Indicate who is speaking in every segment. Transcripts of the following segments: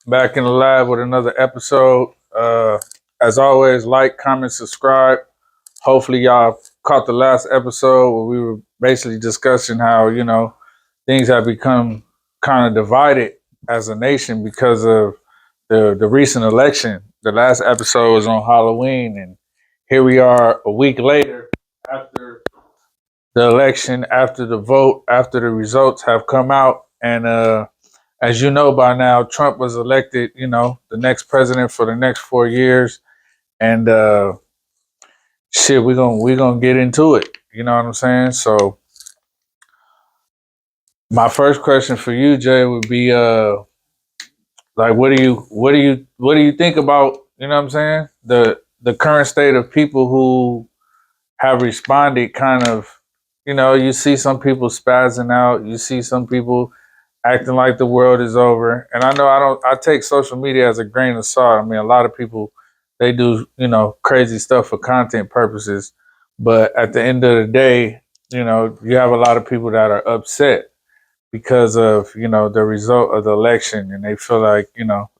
Speaker 1: Back in the lab with another episode. As always, like, comment, subscribe. Hopefully, y'all caught the last episode where we were basically discussing how things have become kind of divided as a nation because of the recent election. The last episode was on Halloween, and here we are a week later after the election, after the vote, after the results have come out, and as you know by now, Trump was elected, the next president for the next 4 years. And shit, we're gonna get into it. You know what I'm saying? So my first question for you, Jay, would be like what do you think about, you know what I'm saying? The current state of people who have responded kind of, you see some people spazzing out, you see some people acting like the world is over. And I know I take social media as a grain of salt. I mean, a lot of people, they do, crazy stuff for content purposes. But at the end of the day, you have a lot of people that are upset because of, the result of the election, and they feel like,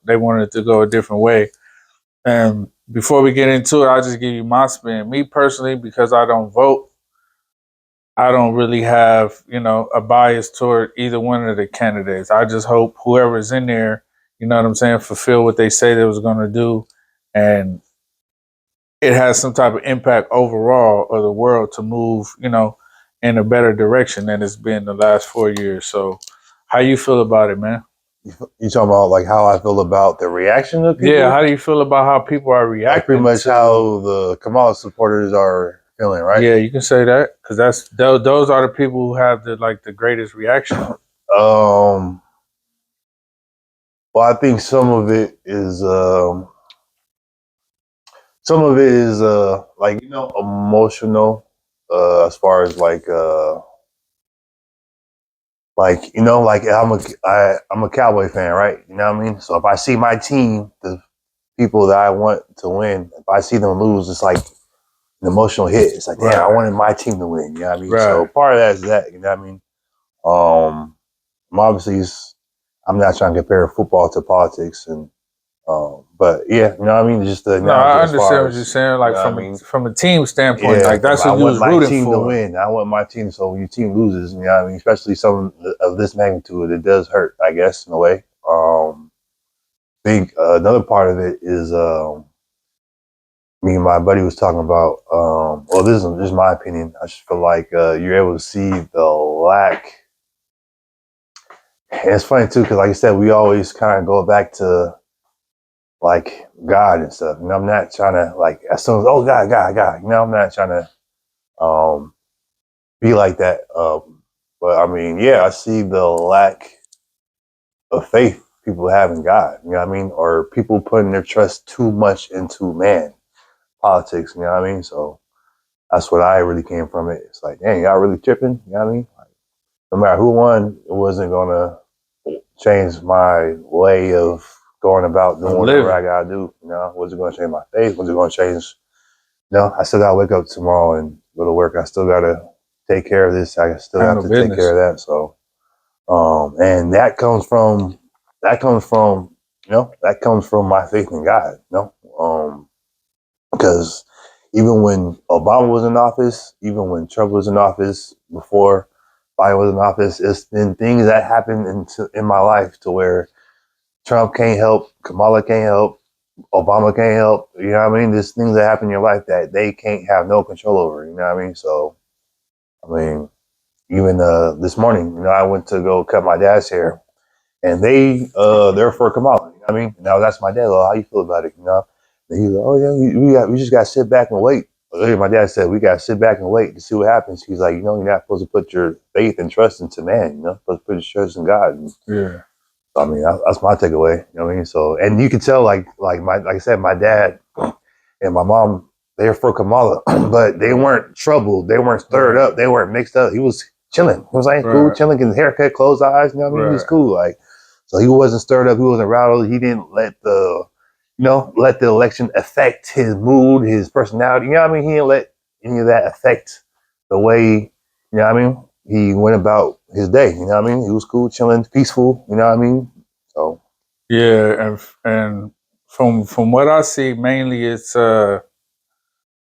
Speaker 1: they wanted it to go a different way. And before we get into it, I'll just give you my spin. Me personally, because I don't vote, I don't really have, a bias toward either one of the candidates. I just hope whoever's in there, you know what I'm saying, fulfill what they say they was going to do, and it has some type of impact overall of the world to move, in a better direction than it's been the last 4 years. So, how you feel about it, man?
Speaker 2: You talking about like how I feel about the reaction of people?
Speaker 1: Yeah, how do you feel about how people are reacting?
Speaker 2: Like pretty much how the Kamala supporters are feeling, right?
Speaker 1: Yeah, you can say that because those are the people who have the greatest reaction.
Speaker 2: Well, I think some of it is like emotional, as far as like like I'm a Cowboy fan, right? You know what I mean? So if I see my team, the people that I want to win, if I see them lose, it's like an emotional hit. It's like, damn, I wanted my team to win. You know what I mean? Right. So part of that is that, you know what I mean? Obviously, I'm not trying to compare football to politics, and but yeah, you know what I mean. Just the
Speaker 1: no, I understand what you're saying. Like from a team standpoint, like that's what you was rooting for. I want my team to win. I want my team. So when your team loses, you know what I mean, especially some of this magnitude, it does hurt, I guess, in a way. I think another part of it is me and my buddy was talking about. Well, this is my opinion. I just feel like you're able to see the lack. And it's funny too, because like I said, we always kind of go back to like God and stuff. And I'm not trying to like as soon as God. I'm not trying to be like that. But I mean, yeah, I see the lack of faith people have in God. You know what I mean? Or people putting their trust too much into man, politics. You know what I mean? So that's what I really came from it. It's like, dang, y'all really tripping? You know what I mean? Like, no matter who won, it wasn't gonna change my way of going about doing whatever I gotta do. You know, was it gonna change my faith? Was it gonna change? I still gotta wake up tomorrow and go to work. I still gotta take care of this. I still have to take care of that. So, and that comes from that comes from my faith in God. Because even when Obama was in office, even when Trump was in office, before Biden was in office, it's been things that happened in my life to where Trump can't help, Kamala can't help, Obama can't help. You know what I mean? There's things that happen in your life that they can't have no control over. You know what I mean? So, I mean, even this morning, I went to go cut my dad's hair, and they're for Kamala. You know what I mean? Now that's my dad. Well, how you feel about it? And he's like, oh yeah, we just got to sit back and wait. My dad said we got to sit back and wait to see what happens. He's like, you're not supposed to put your faith and trust into man. You're supposed to put your trust in God. And, yeah.
Speaker 2: I mean, that's my takeaway. You know what I mean? So, and you can tell, like I said, my dad and my mom, they're for Kamala, but they weren't troubled. They weren't stirred up. They weren't mixed up. He was chilling. He was like cool, chilling, getting haircut, closed eyes. You know what I mean? He was cool. Like, so he wasn't stirred up. He wasn't rattled. He didn't let the election affect his mood, his personality. You know what I mean? He didn't let any of that affect the way, you know what I mean, he went about his day. You know what I mean? He was cool, chilling, peaceful. You know what I mean? So,
Speaker 1: Yeah, and from what I see, mainly it's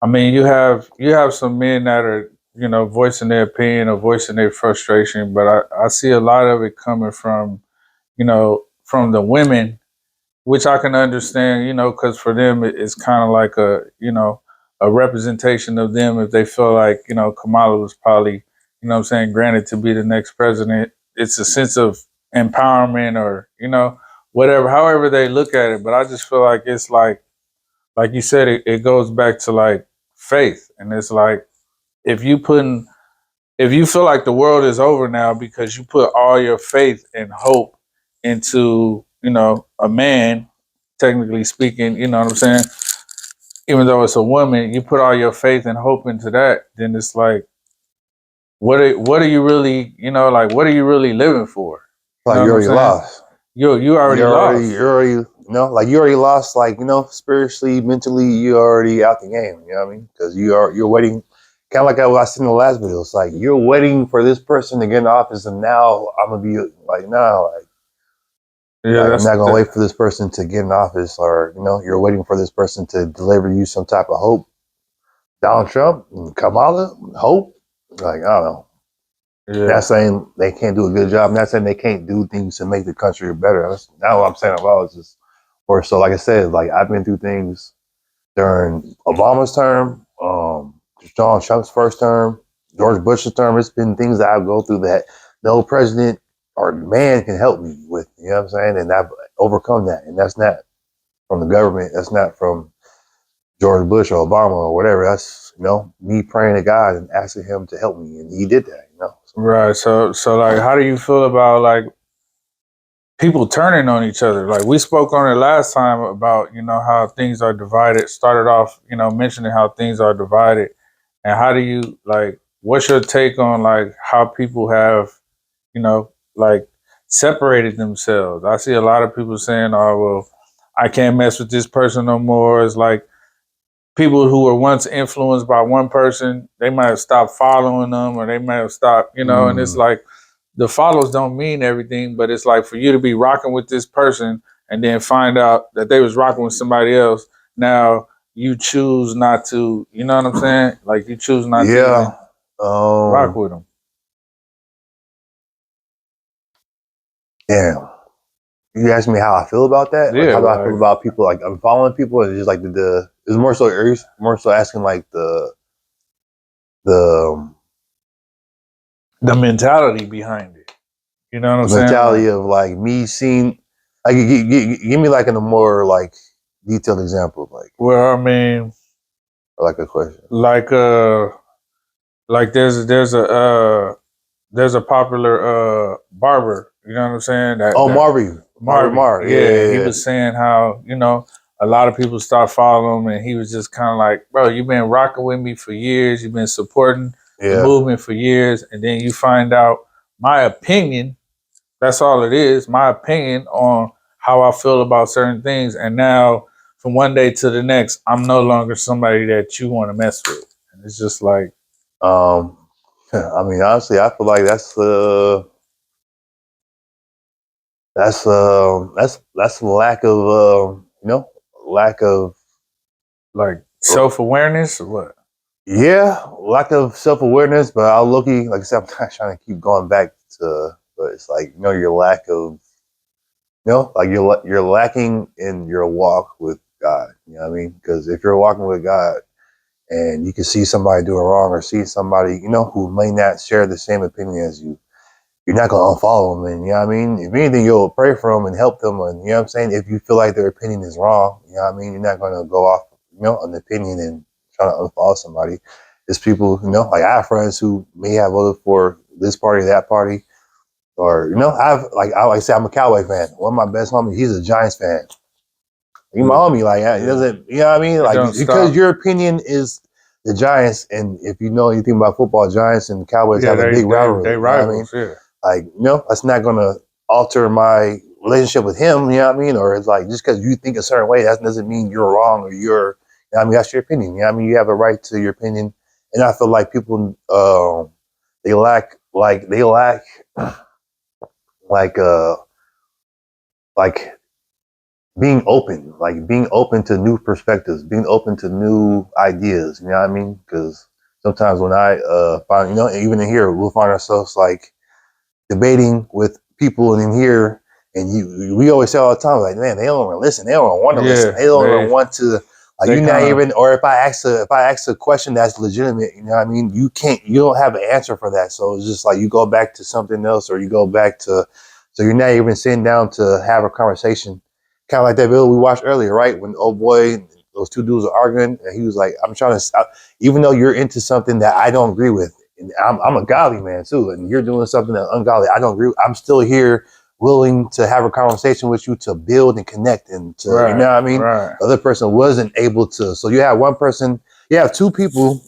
Speaker 1: I mean, you have some men that are, you know, voicing their opinion or voicing their frustration, but I see a lot of it coming from, you know, from the women, which I can understand, you know, because for them it's kind of like a, you know, a representation of them if they feel like, you know, Kamala was probably, you know what I'm saying, granted to be the next president. It's a sense of empowerment or, you know, whatever, however they look at it. But I just feel like it's like you said, it goes back to like faith. And it's like if you putting if you feel like the world is over now because you put all your faith and hope into, you know, a man, technically speaking, you know what I'm saying? Even though it's a woman, you put all your faith and hope into that, then it's like, what are you really, you know, like what are you really living for? You
Speaker 2: Like
Speaker 1: know
Speaker 2: you
Speaker 1: what I'm
Speaker 2: already
Speaker 1: saying?
Speaker 2: lost.
Speaker 1: You already lost.
Speaker 2: You're already, you know, like you already lost, like, you know, spiritually, mentally, you already out the game. You know what I mean? Because you're waiting, kind of like I said in the last video. It's like you're waiting for this person to get in office, and now I'm gonna be like, no,
Speaker 1: Yeah,
Speaker 2: I'm
Speaker 1: that's
Speaker 2: not gonna wait for this person to get in office, or you know, you're waiting for this person to deliver you some type of hope. Donald Trump, Kamala, hope. Like I don't know. Not
Speaker 1: yeah.
Speaker 2: saying they can't do a good job. Not saying they can't do things to make the country better. That's not what I'm saying about. It's just, or so like I said, like I've been through things during Obama's term, Donald Trump's first term, George Bush's term. It's been things that I go through that no president or man can help me with. You know what I'm saying? And I've overcome that. And that's not from the government. That's not from George Bush or Obama or whatever. That's, you know, me praying to God and asking him to help me. And he did that, you know. So,
Speaker 1: Right. So like how do you feel about like people turning on each other? Like we spoke on it last time about, you know, how things are divided. Started off, you know, mentioning how things are divided. And how do you like what's your take on like how people have, you know, like separated themselves? I see a lot of people saying, "Oh, well, I can't mess with this person no more." It's like people who were once influenced by one person, they might have stopped following them or they might have stopped, you know, and it's like the follows don't mean everything, but it's like for you to be rocking with this person and then find out that they was rocking with somebody else. Now you choose not to, you know what I'm saying? Like you choose not to even
Speaker 2: yeah.
Speaker 1: rock with them.
Speaker 2: Damn. You asked me how I feel about that? Like,
Speaker 1: Yeah,
Speaker 2: how do I feel
Speaker 1: like
Speaker 2: about people? Like, I'm following people, and just like it's more so, more so asking like the
Speaker 1: the mentality behind it. You know what I'm
Speaker 2: the
Speaker 1: saying? Like,
Speaker 2: mentality of like me seeing, like, give me like in a more like detailed example,
Speaker 1: well, I mean,
Speaker 2: like a question.
Speaker 1: like like there's a popular barber, you know what I'm saying?
Speaker 2: Oh,
Speaker 1: That
Speaker 2: Marvin
Speaker 1: Marvin,
Speaker 2: Marr,
Speaker 1: yeah, he
Speaker 2: yeah,
Speaker 1: was saying how, you know, a lot of people start following him and he was just kind of like, bro, you've been rocking with me for years, you've been supporting
Speaker 2: yeah,
Speaker 1: the
Speaker 2: yeah.
Speaker 1: movement for years, and then you find out my opinion, that's all it is, my opinion on how I feel about certain things. And now from one day to the next, I'm no longer somebody that you want to mess with. And it's just like,
Speaker 2: Um, I mean, honestly, I feel like that's a lack of you know, lack of
Speaker 1: like self awareness or what?
Speaker 2: yeah, lack of self awareness. But I'll look, like I said, I'm not trying to keep going back to, but it's like, you know, your lack of, you know, like you're lacking in your walk with God. You know what I mean? Because if you're walking with God and you can see somebody doing wrong, or see somebody, you know, who may not share the same opinion as you, you're not gonna unfollow them. And you know what I mean? If anything, you'll pray for them and help them. And you know what I'm saying? If you feel like their opinion is wrong, you know what I mean? You're not gonna go off, you know, an opinion and try to unfollow somebody. It's people, you know, like I have friends who may have voted for this party, that party, or you know, I say I'm a Cowboy fan. One of my best homies, he's a Giants fan. He my
Speaker 1: Yeah,
Speaker 2: homie, like he
Speaker 1: yeah.
Speaker 2: doesn't, you know what I mean?
Speaker 1: It
Speaker 2: Like
Speaker 1: don't
Speaker 2: because
Speaker 1: stop.
Speaker 2: your opinion is the Giants, and if you know anything about football, Giants and Cowboys
Speaker 1: Yeah,
Speaker 2: have a big
Speaker 1: they
Speaker 2: rivalry. You know what I mean?
Speaker 1: rivals. Yeah,
Speaker 2: Like, you know, that's not gonna alter my relationship with him, you know what I mean? Or it's like just because you think a certain way, that doesn't mean you're wrong, or you're, you know what I mean, that's your opinion. You know what I mean? You have a right to your opinion. And I feel like people they lack like like being open, like being open to new perspectives, being open to new ideas. You know what I mean? Because sometimes when I find, you know, even in here, we'll find ourselves like debating with people in here, and we always say all the time, like, man, they don't want to listen, they don't want to listen,
Speaker 1: Yeah,
Speaker 2: they don't even want to. Like,
Speaker 1: they
Speaker 2: you're not
Speaker 1: kind of
Speaker 2: even, or if I ask a question that's legitimate, you know what I mean? You don't have an answer for that. So it's just like you go back to something else, or you go back to, so you're not even sitting down to have a conversation. Kind of like that video we watched earlier, right? When old boy, those two dudes are arguing, and he was like, I'm trying to stop, even though you're into something that I don't agree with, and I'm a godly man too, and you're doing something that ungodly I don't agree with, I'm still here willing to have a conversation with you to build and connect and to, you know what I mean?
Speaker 1: right.
Speaker 2: The other person wasn't able to. So you have one person, you have two people,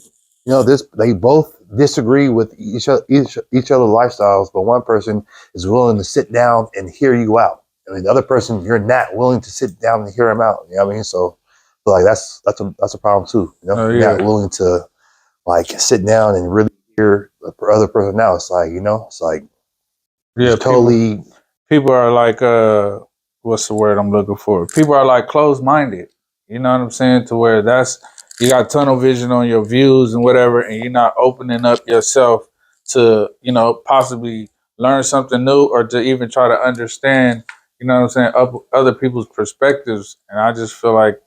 Speaker 2: you know, they both disagree with each other's lifestyles, but one person is willing to sit down and hear you out. I mean, the other person, you're not willing to sit down and hear him out. You know what I mean? So like that's a problem too. You know,
Speaker 1: Oh
Speaker 2: you're not
Speaker 1: yeah,
Speaker 2: willing to like sit down and really hear the other person out. It's like, you know, it's like
Speaker 1: yeah.
Speaker 2: just totally.
Speaker 1: People are like what's the word I'm looking for? People are like closed minded. You know what I'm saying? To where that's you got tunnel vision on your views and whatever, and you're not opening up yourself to, you know, possibly learn something new or to even try to understand, you know what I'm saying, other people's perspectives. And I just feel like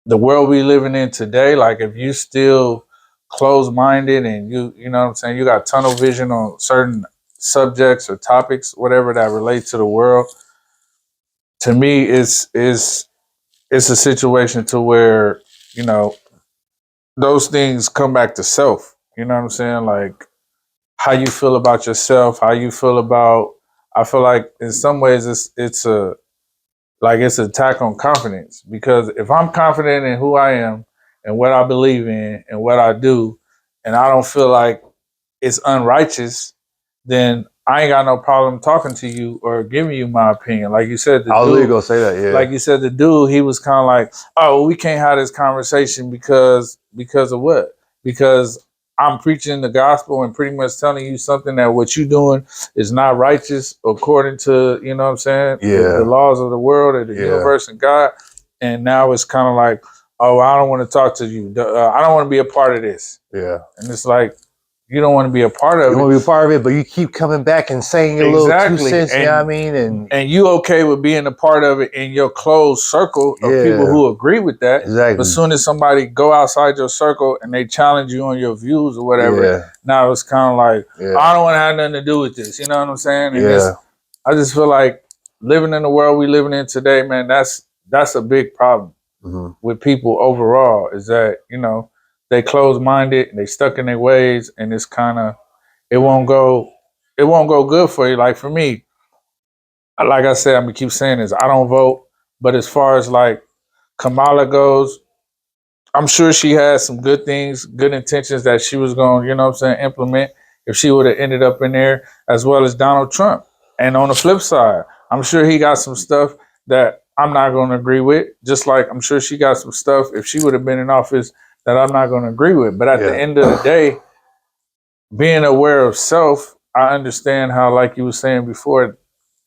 Speaker 1: the world we living in today, like if you still closed minded and you know what I'm saying, you got tunnel vision on certain subjects or topics, whatever that relate to the world, to me it's a situation to where, you know, those things come back to self. You know what I'm saying? Like how you feel about yourself, how you feel about I feel like in some ways it's a like it's an attack on confidence because if I'm confident in who I am and what I believe in and what I do, and I don't feel like it's unrighteous, then I ain't got no problem talking to you or giving you my opinion. Like you said, the
Speaker 2: I was really
Speaker 1: dude,
Speaker 2: gonna say that, yeah.
Speaker 1: like you said, the dude, he was kind of like, oh, we can't have this conversation because of what? Because I'm preaching the gospel and pretty much telling you something that what you're doing is not righteous according to, you know what I'm saying, the
Speaker 2: Yeah,
Speaker 1: laws of the world or the
Speaker 2: yeah,
Speaker 1: universe and God. And now it's kind of like, oh, I don't want to talk to you. I don't want to be a part of this.
Speaker 2: yeah.
Speaker 1: And it's like, you don't want to be a part
Speaker 2: You
Speaker 1: of it.
Speaker 2: want to be a part of it, but you keep coming back and saying your little two
Speaker 1: Exactly.
Speaker 2: cents, you know what I mean? And
Speaker 1: And you okay with being a part of it in your closed circle of people
Speaker 2: yeah,
Speaker 1: who agree with that. But
Speaker 2: exactly.
Speaker 1: soon as somebody go outside your circle and they challenge you on your views or whatever,
Speaker 2: Yeah,
Speaker 1: now it's kind of like,
Speaker 2: yeah,
Speaker 1: I don't want to have nothing to do with this. You know what I'm saying? And
Speaker 2: yeah.
Speaker 1: I just feel like living in the world we living in today, man, that's a big problem
Speaker 2: Hmm.
Speaker 1: with people overall is that, you know, they closed minded, they stuck in their ways and it's kind of, it won't go, it won't go good for you. Like for me, like I said, I'm gonna keep saying this. I don't vote, but as far as like Kamala goes, I'm sure she had some good things, good intentions that she was going, you know what I'm saying, implement if she would have ended up in there, as well as Donald Trump. And on the flip side, I'm sure he got some stuff that I'm not going to agree with, just like I'm sure she got some stuff if she would have been in office that I'm not going to agree with. But at the
Speaker 2: Yeah.
Speaker 1: end of the day, being aware of self, I understand how, like you were saying before,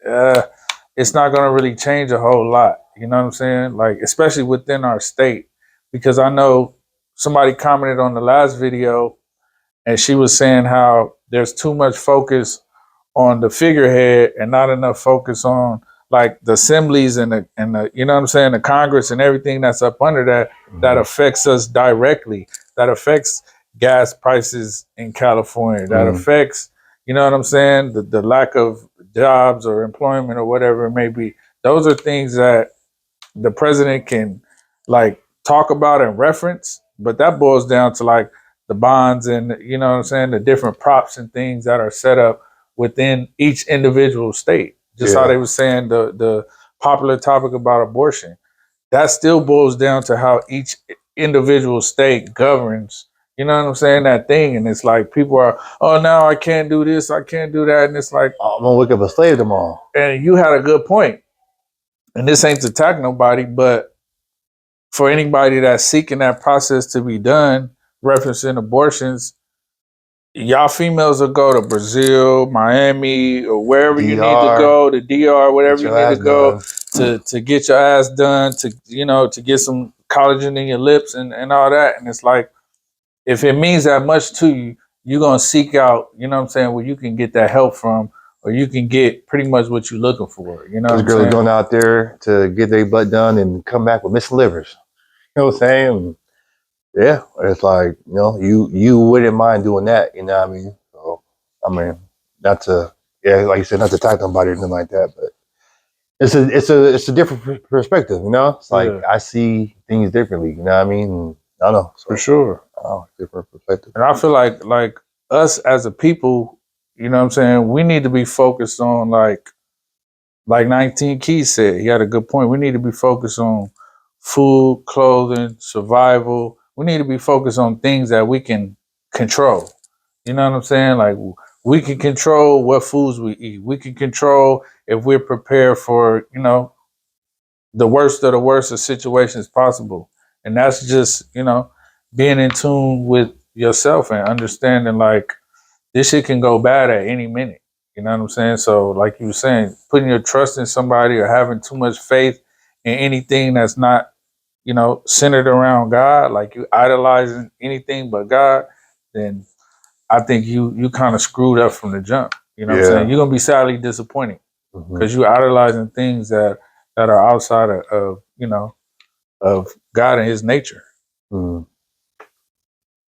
Speaker 1: uh, it's not going to really change a whole lot. You know what I'm saying? Like, especially within our state, because I know somebody commented on the last video and she was saying how there's too much focus on the figurehead and not enough focus on like the assemblies and the you know what I'm saying, the Congress and everything that's up under that that
Speaker 2: Hmm.
Speaker 1: affects us directly, that affects gas prices in California, that
Speaker 2: Hmm.
Speaker 1: affects, you know what I'm saying, the lack of jobs or employment or whatever it may be. Those are things that the president can like talk about and reference, but that boils down to like the bonds and, you know what I'm saying, the different props and things that are set up within each individual state. Just how
Speaker 2: Yeah,
Speaker 1: they were saying the popular topic about abortion. That still boils down to how each individual state governs, you know what I'm saying, that thing. And it's like people are, oh, now I can't do this, I can't do that. And it's like,
Speaker 2: I'm gonna wake up a slave tomorrow.
Speaker 1: and you had a good point. And this ain't to attack nobody, but for anybody that's seeking that process to be done, referencing abortions, y'all females will go to Brazil, Miami, or wherever you need to
Speaker 2: DR,
Speaker 1: go, to DR, whatever
Speaker 2: get
Speaker 1: you
Speaker 2: your
Speaker 1: need to
Speaker 2: ass
Speaker 1: go
Speaker 2: done.
Speaker 1: to get your ass done, to to get some collagen in your lips and all that. And it's like, if it means that much to you, you're gonna seek out, you know what I'm saying, where you can get that help from, or you can get pretty much what you're looking for. You know what
Speaker 2: Those
Speaker 1: I'm
Speaker 2: girls
Speaker 1: saying?
Speaker 2: going out there to get their butt done and come back with missing livers. You know what I'm saying? Yeah, it's like, you wouldn't mind doing that, you know what I mean? So, I mean, not to, yeah, like you said, not to attack somebody or anything like that, but it's a different perspective, you know? It's like
Speaker 1: Yeah,
Speaker 2: I see things differently, you know what I mean? And I don't know,
Speaker 1: for
Speaker 2: so
Speaker 1: sure.
Speaker 2: different perspective.
Speaker 1: And I feel like us as a people, you know what I'm saying, we need to be focused on like 19 Keys said, he had a good point. We need to be focused on food, clothing, survival. We need to be focused on things that we can control. You know what I'm saying? Like, we can control what foods we eat. We can control if we're prepared for, the worst of the worst of situations possible. And that's just, being in tune with yourself and understanding like this shit can go bad at any minute. You know what I'm saying? So, like you were saying, putting your trust in somebody or having too much faith in anything that's not, centered around God, like you idolizing anything but God, then I think you kind of screwed up from the jump. You know what I'm saying?
Speaker 2: Yeah.
Speaker 1: You're gonna be sadly disappointed
Speaker 2: Hmm.
Speaker 1: because you idolizing things that are outside of of God and His nature.
Speaker 2: Hmm.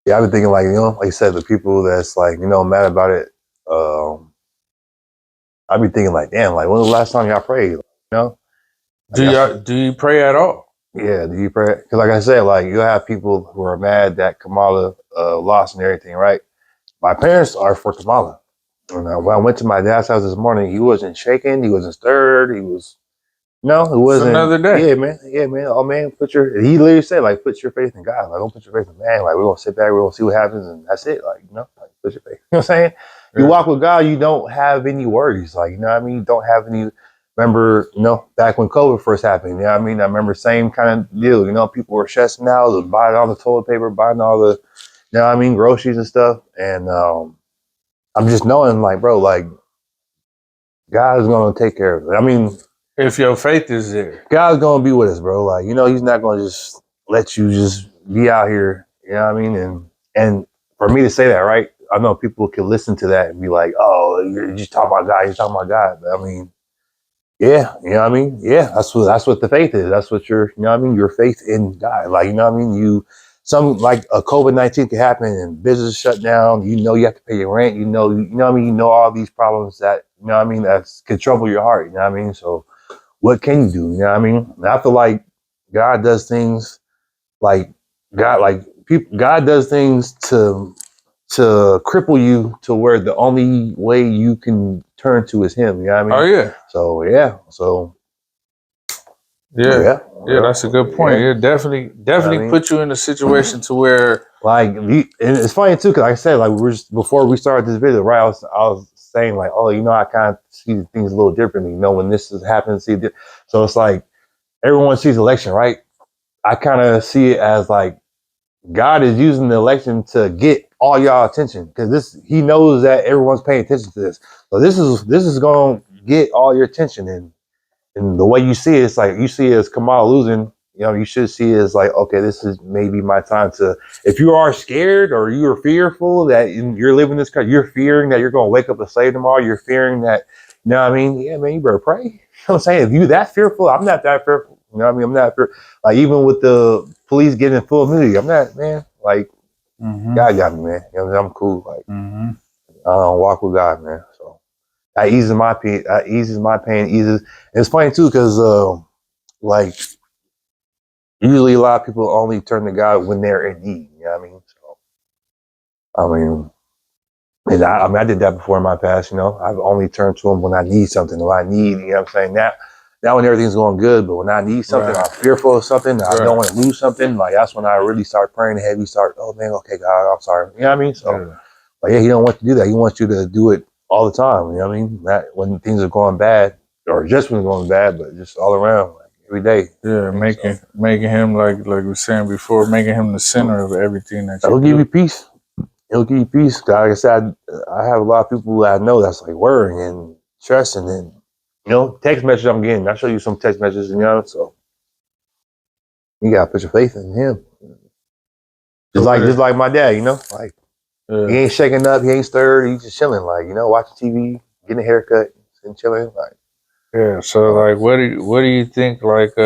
Speaker 2: Yeah, I've been thinking like, like you said, the people that's like, mad about it, um, I've been thinking like, damn, like when was the last time y'all prayed? Like that's
Speaker 1: Do you pray at all?
Speaker 2: yeah, do you pray? Because like I said, like you have people who are mad that Kamala lost and everything, right? My parents are for Kamala. And when I went to my dad's house this morning, he wasn't shaking, he wasn't stirred, he was no, it
Speaker 1: It's
Speaker 2: wasn't.
Speaker 1: another day.
Speaker 2: Yeah, man. Oh man, he literally said like, put your faith in God. Like, don't put your faith in man. Like, we're gonna sit back, we're gonna see what happens, and that's it. Like, like put your faith. You know what I'm saying? You
Speaker 1: Yeah.
Speaker 2: walk with God, you don't have any worries. Like, you know what I mean? You don't have any. Remember, back when COVID first happened. You know what I mean? I remember same kind of deal. People were stressing out, buying all the toilet paper, buying all the, you know what I mean, groceries and stuff. And I'm just knowing, like, bro, like God is gonna take care of it. I mean,
Speaker 1: If your faith is there.
Speaker 2: God's gonna be with us, bro. Like, he's not gonna just let you just be out here. You know what I mean? And for me to say that, right? I know people can listen to that and be like, "Oh, you're just talking about God. You're talking about God." But I mean, yeah, you know what I mean? Yeah, that's what the faith is. That's what you know what I mean? Your faith in God. Like, you know what I mean? Some like a COVID-19 can happen and business shut down. You have to pay your rent. You know what I mean? You know all these problems that you know what I mean that can trouble your heart. You know what I mean? So what can you do? You know what I mean? And I feel like God does things like God does things to cripple you to where the only way you can turn to is Him. You know what I
Speaker 1: Oh
Speaker 2: mean?
Speaker 1: yeah.
Speaker 2: So yeah, so
Speaker 1: Yeah.
Speaker 2: yeah,
Speaker 1: Yeah, that's a good point.
Speaker 2: yeah.
Speaker 1: It definitely
Speaker 2: You know what I mean?
Speaker 1: put you in a situation to where
Speaker 2: Like, and it's funny too, because like I said, like we were just before we started this video, right? I was saying like, oh, I kind of see things a little differently. When this is happening, so it's like everyone sees election, right? I kind of see it as like God is using the election to get all y'all attention because He knows that everyone's paying attention to this. So this is going to get all your attention, and the way you see it, it's like you see it as Kamala losing. You should see it as like, okay, this is maybe my time to. If you are scared or you are fearful that you're living this country, you're fearing that you're going to wake up a slave tomorrow. You're fearing that, you know what I mean? Yeah, man, you better pray. You know what I'm saying? If you that fearful, I'm not that fearful. You know what I mean? I'm not fearful. Like even with the police getting full immunity, I'm not, man. Like
Speaker 1: mm-hmm,
Speaker 2: God got me, man. You know what I mean? I'm cool. Like
Speaker 1: mm-hmm.
Speaker 2: I don't walk with God, man. So that eases my pain. That eases my pain. Eases. And it's funny too, because like usually a lot of people only turn to God when they're in need. You know what I mean? So I mean, and I did that before in my past. I've only turned to Him when I need something. When I need, you know what I'm saying? Now when everything's going good, but when I need something,
Speaker 1: Right.
Speaker 2: I'm fearful of something, I don't
Speaker 1: Right.
Speaker 2: want to lose something. Like that's when I really start praying heavy. Oh man, okay, God, I'm sorry. You know what I mean? So,
Speaker 1: Yeah.
Speaker 2: but yeah, He don't want you to do that. He wants you to do it all the time. You know what I mean? Not when things are going bad, or just when it's going bad, but just all around, like every day. You know
Speaker 1: Yeah,
Speaker 2: what I mean? So
Speaker 1: making him like we were saying before, making him the center of everything that you
Speaker 2: that'll give you
Speaker 1: do.
Speaker 2: peace. it'll give you peace. Like I said, I have a lot of people that I know that's like worrying and stressing, and text messages I'm getting. I show you some text messages, so you gotta put your faith in him. Just like my dad, like he ain't shaking up, he ain't stirred, he's just chilling, like watching TV, getting a haircut, and chilling, like.
Speaker 1: Yeah. So like, what do you think, like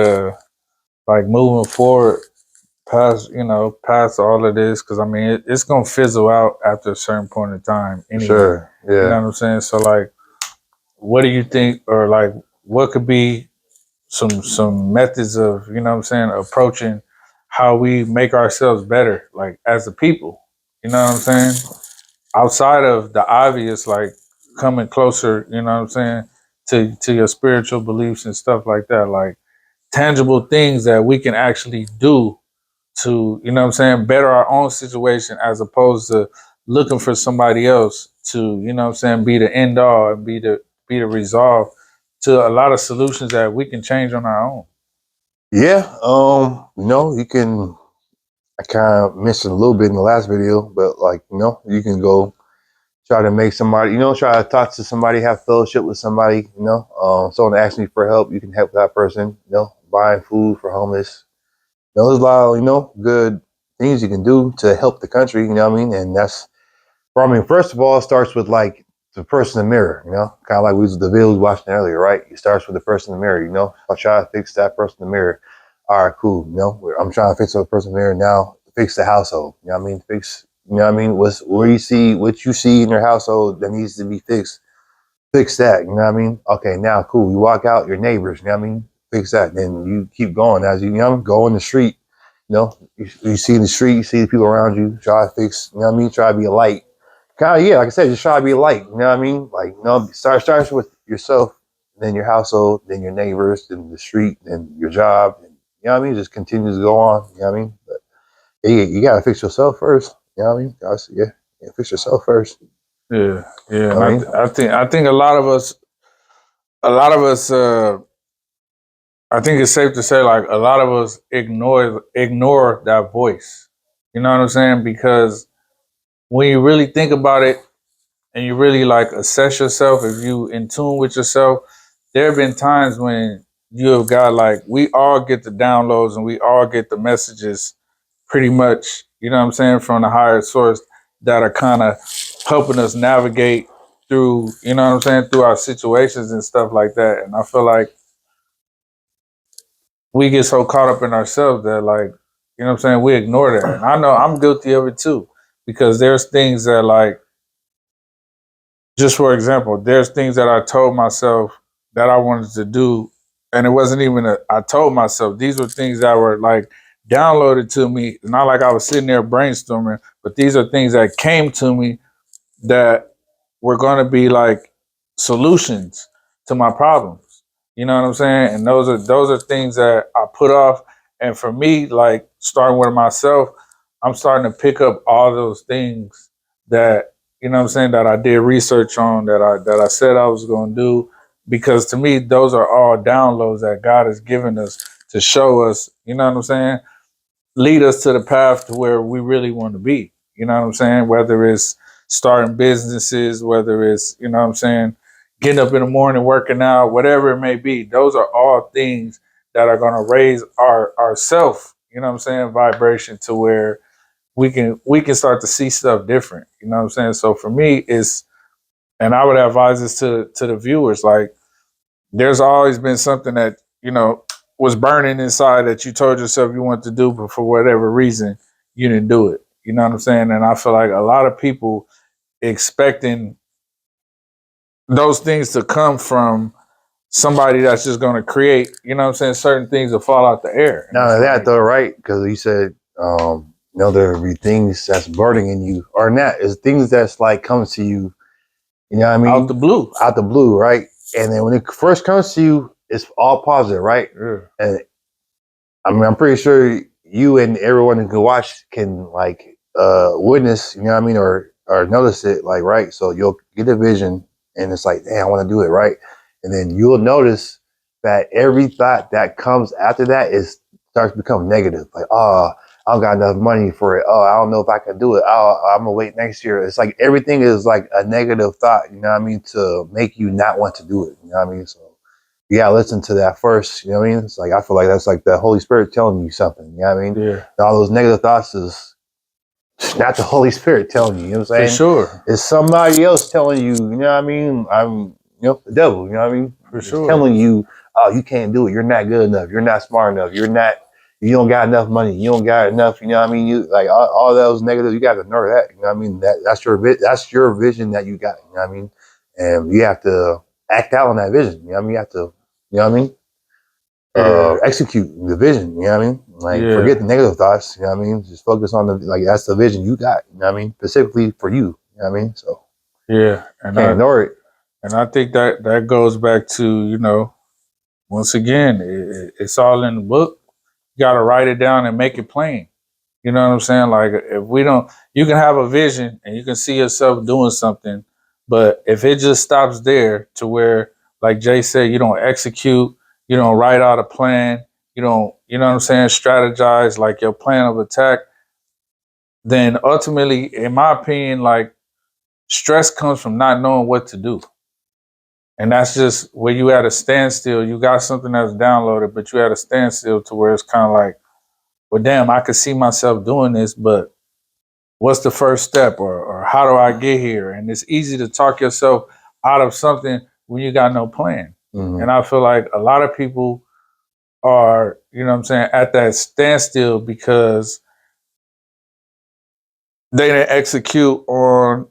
Speaker 1: moving forward past all of this? Because I mean, it's gonna fizzle out after a certain point in time anyway.
Speaker 2: Sure, yeah.
Speaker 1: You know what I'm saying? So like, what do you think, or like, what could be some methods of approaching how we make ourselves better, like as a people? You know what I'm saying? Outside of the obvious, like coming closer, to your spiritual beliefs and stuff like that, like tangible things that we can actually do to, better our own situation as opposed to looking for somebody else to, be the end all and be the resolve to a lot of solutions that we can change on our own.
Speaker 2: Yeah, you can. I kind of mentioned a little bit in the last video, but like you can go try to make somebody, try to talk to somebody, have fellowship with somebody, someone asks me for help, you can help that person, buying food for homeless. There's a lot of, good things you can do to help the country, you know what I mean? And first of all, it starts with like the person in the mirror, kind of like the video we was watching earlier, right? It starts with the person in the mirror, If I try to fix that person in the mirror, all right, cool, I'm trying to fix the person in the mirror now, fix the household, you know what I mean? What you see in your household that needs to be fixed, fix that, you know what I mean? Okay, now cool, you walk out, your neighbors, you know what I mean? Fix that, then you keep going as go in the street, you see in the street, you see the people around you, try to fix, you know what I mean? Try to be a light. Kind of, yeah, like I said, just try to be a light, you know what I mean? Like, starts with yourself, then your household, then your neighbors, then the street, then your job, and, you know what I mean? Just continues to go on, you know what I mean? But you gotta fix yourself first, you know what I mean? Yeah, fix yourself first.
Speaker 1: Yeah, yeah,
Speaker 2: You know
Speaker 1: and
Speaker 2: what I mean?
Speaker 1: I think a lot of us, I think it's safe to say, like a lot of us ignore that voice. You know what I'm saying? Because when you really think about it and you really like assess yourself, if you in tune with yourself, there have been times when you have got like we all get the downloads and we all get the messages pretty much, from the higher source that are kind of helping us navigate through, through our situations and stuff like that. And I feel like we get so caught up in ourselves that like, we ignore that. And I know I'm guilty of it too, because there's things that like, just for example, there's things that I told myself that I wanted to do. And it wasn't even I told myself, these were things that were like downloaded to me. It's not like I was sitting there brainstorming, but these are things that came to me that were going to be like solutions to my problems. You know what I'm saying? And those are things that I put off. And for me, like starting with myself, I'm starting to pick up all those things that that I did research on, that I said I was going to do, because to me those are all downloads that God has given us to show us. You know what I'm saying? Lead us to the path to where we really want to be. You know what I'm saying? Whether it's starting businesses, whether it's, getting up in the morning, working out, whatever it may be, those are all things that are going to raise our self, vibration to where we can start to see stuff different. You know what I'm saying? So for me, and I would advise this to the viewers, like there's always been something that, was burning inside that you told yourself you wanted to do, but for whatever reason, you didn't do it. You know what I'm saying? And I feel like a lot of people expecting those things to come from somebody that's just going to create, certain things to fall out the air.
Speaker 2: Not only that, though, right? Because you said, there will be things that's burning in you, or not. It's things that's like comes to you, you know what I mean?
Speaker 1: Out the blue.
Speaker 2: Out the blue, right? And then when it first comes to you, it's all positive, right?
Speaker 1: Yeah.
Speaker 2: And I mean, I'm pretty sure you and everyone who can watch can like witness, you know what I mean, or notice it, like, right? So you'll get a vision, and it's like, damn, I want to do it, right? And then you'll notice that every thought that comes after that starts to become negative. Like, oh, I don't got enough money for it. Oh, I don't know if I can do it. I'm gonna wait next year. It's like everything is like a negative thought, you know what I mean, to make you not want to do it. You know what I mean? So you gotta listen to that first, you know what I mean? It's like I feel like that's like the Holy Spirit telling you something, you know what I mean?
Speaker 1: Yeah.
Speaker 2: And all those negative thoughts is not the Holy Spirit telling you know what I'm
Speaker 1: For
Speaker 2: saying?
Speaker 1: sure.
Speaker 2: It's somebody else telling you, you know what I mean? The devil, you know what I mean?
Speaker 1: For
Speaker 2: It's
Speaker 1: sure.
Speaker 2: telling you, oh, you can't do it. You're not good enough. You're not smart enough. You don't got enough money. You don't got enough, you know what I mean? You like all those negatives, you got to ignore that. You know what I mean? That's your vision that you got, you know what I mean? And you have to act out on that vision. You know what I mean? You have to, you know what I mean?
Speaker 1: Yeah.
Speaker 2: Execute the vision, you know what I mean? Like forget
Speaker 1: Yeah.
Speaker 2: the negative thoughts, you know what I mean? Just focus on that's the vision you got, you know what I mean? Specifically for you, you know what I mean? So
Speaker 1: Yeah.
Speaker 2: can't ignore it.
Speaker 1: And I think that goes back to, once again, it's all in the book. You got to write it down and make it plain. You know what I'm saying? Like if we don't, you can have a vision and you can see yourself doing something, but if it just stops there to where, like Jay said, you don't execute, you don't write out a plan, you don't, you know what I'm saying, strategize like your plan of attack, then ultimately, in my opinion, like stress comes from not knowing what to do. And that's just where you at a standstill. You got something that's downloaded, but you at a standstill to where it's kind of like, well, damn, I could see myself doing this, but what's the first step or how do I get here? And it's easy to talk yourself out of something when you got no plan.
Speaker 2: Mm-hmm.
Speaker 1: And I feel like a lot of people are, you know what I'm saying, at that standstill because they didn't execute on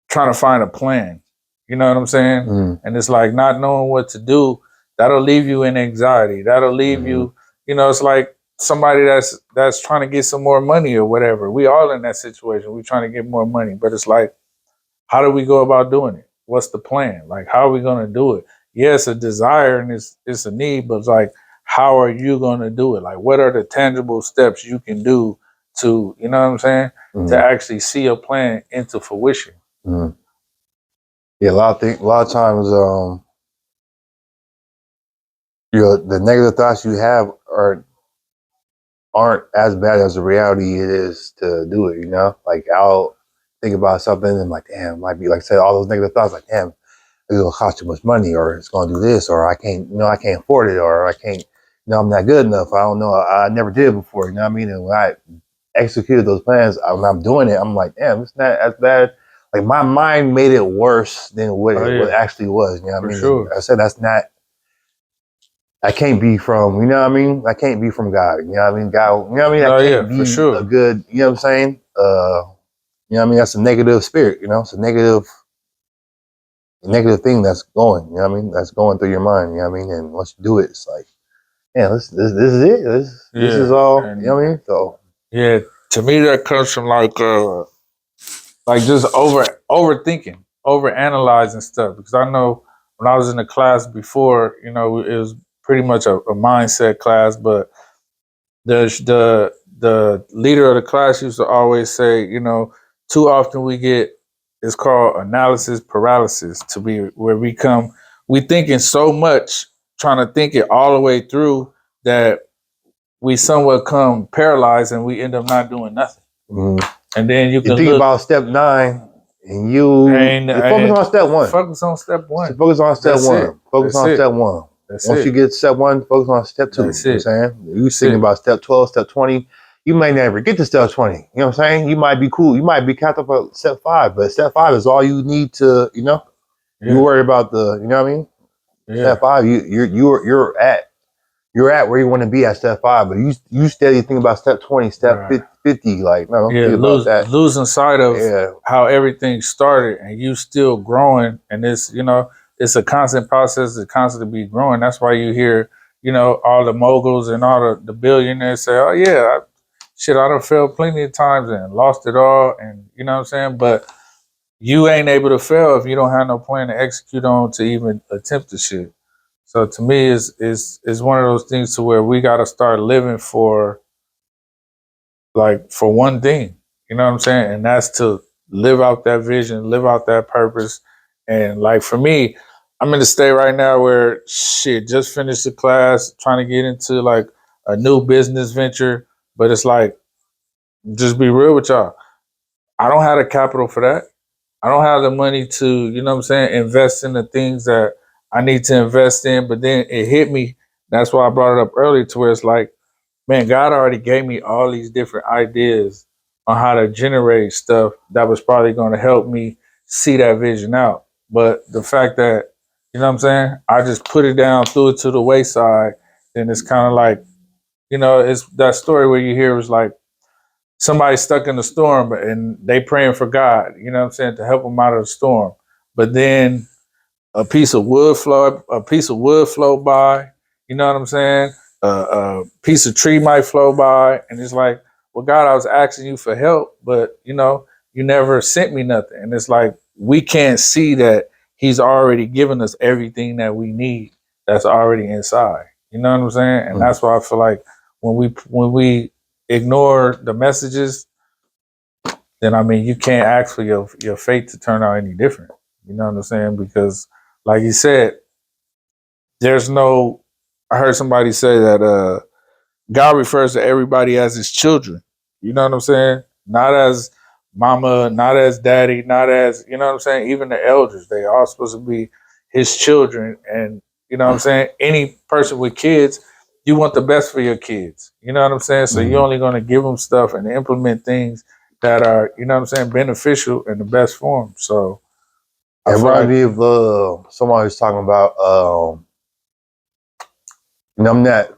Speaker 1: trying to find a plan. You know what I'm saying?
Speaker 2: Mm-hmm.
Speaker 1: And it's like not knowing what to do, that'll leave you in anxiety. That'll leave
Speaker 2: Mm-hmm.
Speaker 1: you, it's like somebody that's trying to get some more money or whatever. We all in that situation. We're trying to get more money. But it's like, how do we go about doing it? What's the plan? Like, how are we gonna do it? Yeah, it's a desire and it's a need, but it's like, how are you gonna do it? Like, what are the tangible steps you can do to, you know what I'm saying, to actually see a plan into fruition?
Speaker 2: Mm-hmm. Yeah, a lot of times, the negative thoughts you have aren't as bad as the reality it is to do it. You know, like I'll think about something and I'm like, damn, it might be like I said, all those negative thoughts, like, damn, it's gonna cost too much money, or it's gonna do this, or I can't afford it, or I can't, I'm not good enough. I don't know, I never did before. You know what I mean? And when I executed those plans, when I'm doing it, I'm like, damn, it's not as bad. Like my mind made it worse than what what actually was. You know what I mean?
Speaker 1: Sure.
Speaker 2: I said that's not. I can't be from, you know what I mean? I can't be from God. You know what I mean? God, you know what I mean? I can't be a good, you know what I'm saying? You know what I mean? That's a negative spirit, it's a negative thing that's going, you know what I mean? That's going through your mind, you know what I mean? And once you do it, it's like, yeah, this is it. This is all, you know what I mean? So
Speaker 1: yeah, to me that comes from like just overthinking, over analyzing stuff. Because I know when I was in the class before, it was pretty much a mindset class, but the leader of the class used to always say, too often we get, it's called analysis paralysis, to be where we thinking so much, trying to think it all the way through, that we somewhat come paralyzed and we end up not doing nothing. And then you can
Speaker 2: think about step 9 and you focus on step 1.
Speaker 1: Focus on step 1.
Speaker 2: So focus on step 1. Focus on step 1. Once you get step 1, focus on step 2.
Speaker 1: That's
Speaker 2: you know what I'm saying? You thinking about step 12, step 20. You may never get to step 20. You know what I'm saying? You might be cool. You might be capped up at step 5, but step 5 is all you need to, you worry about the, you know what I mean? Step 5, you're at where you want to be at step 5, but you steady think about step 20, step 50, like, no, don't think about that.
Speaker 1: Losing sight of how everything started, and you still growing, and it's a constant process to constantly be growing. That's why you hear, all the moguls and all the billionaires say, oh yeah, I done failed plenty of times and lost it all, and you know what I'm saying? But you ain't able to fail if you don't have no plan to execute on to even attempt the shit. So to me, it's one of those things to where we got to start living for one thing. You know what I'm saying? And that's to live out that vision, live out that purpose. And like for me, I'm in the state right now where just finished the class, trying to get into like a new business venture, but it's like just be real with y'all. I don't have the capital for that. I don't have the money to, you know what I'm saying, invest in the things that I need to invest in. But then it hit me. That's why I brought it up earlier to where it's like, man, God already gave me all these different ideas on how to generate stuff that was probably going to help me see that vision out. But the fact that, you know what I'm saying, I just put it down, threw it to the wayside, then it's kind of like, it's that story where you hear was like somebody stuck in the storm and they praying for God, you know what I'm saying, to help them out of the storm. But then a piece of wood flow by, you know what I'm saying? A piece of tree might flow by, and it's like, well, God, I was asking you for help, but you never sent me nothing. And it's like we can't see that He's already given us everything that we need that's already inside. You know what I'm saying? And
Speaker 2: Mm.
Speaker 1: that's why I feel like when we ignore the messages, then I mean you can't ask for your fate to turn out any different. You know what I'm saying? Because like you said, there's no I heard somebody say that God refers to everybody as his children. You know what I'm saying? Not as mama, not as daddy, not as, you know what I'm saying? Even the elders, they are supposed to be his children. And, you know what I'm saying? Any person with kids, you want the best for your kids. You know what I'm saying? So you're
Speaker 2: Mm.
Speaker 1: only going to give them stuff and implement things that are, you know what I'm saying, beneficial in the best form. So
Speaker 2: It
Speaker 1: I feel
Speaker 2: reminds
Speaker 1: like,
Speaker 2: me of someone was talking about. I'm not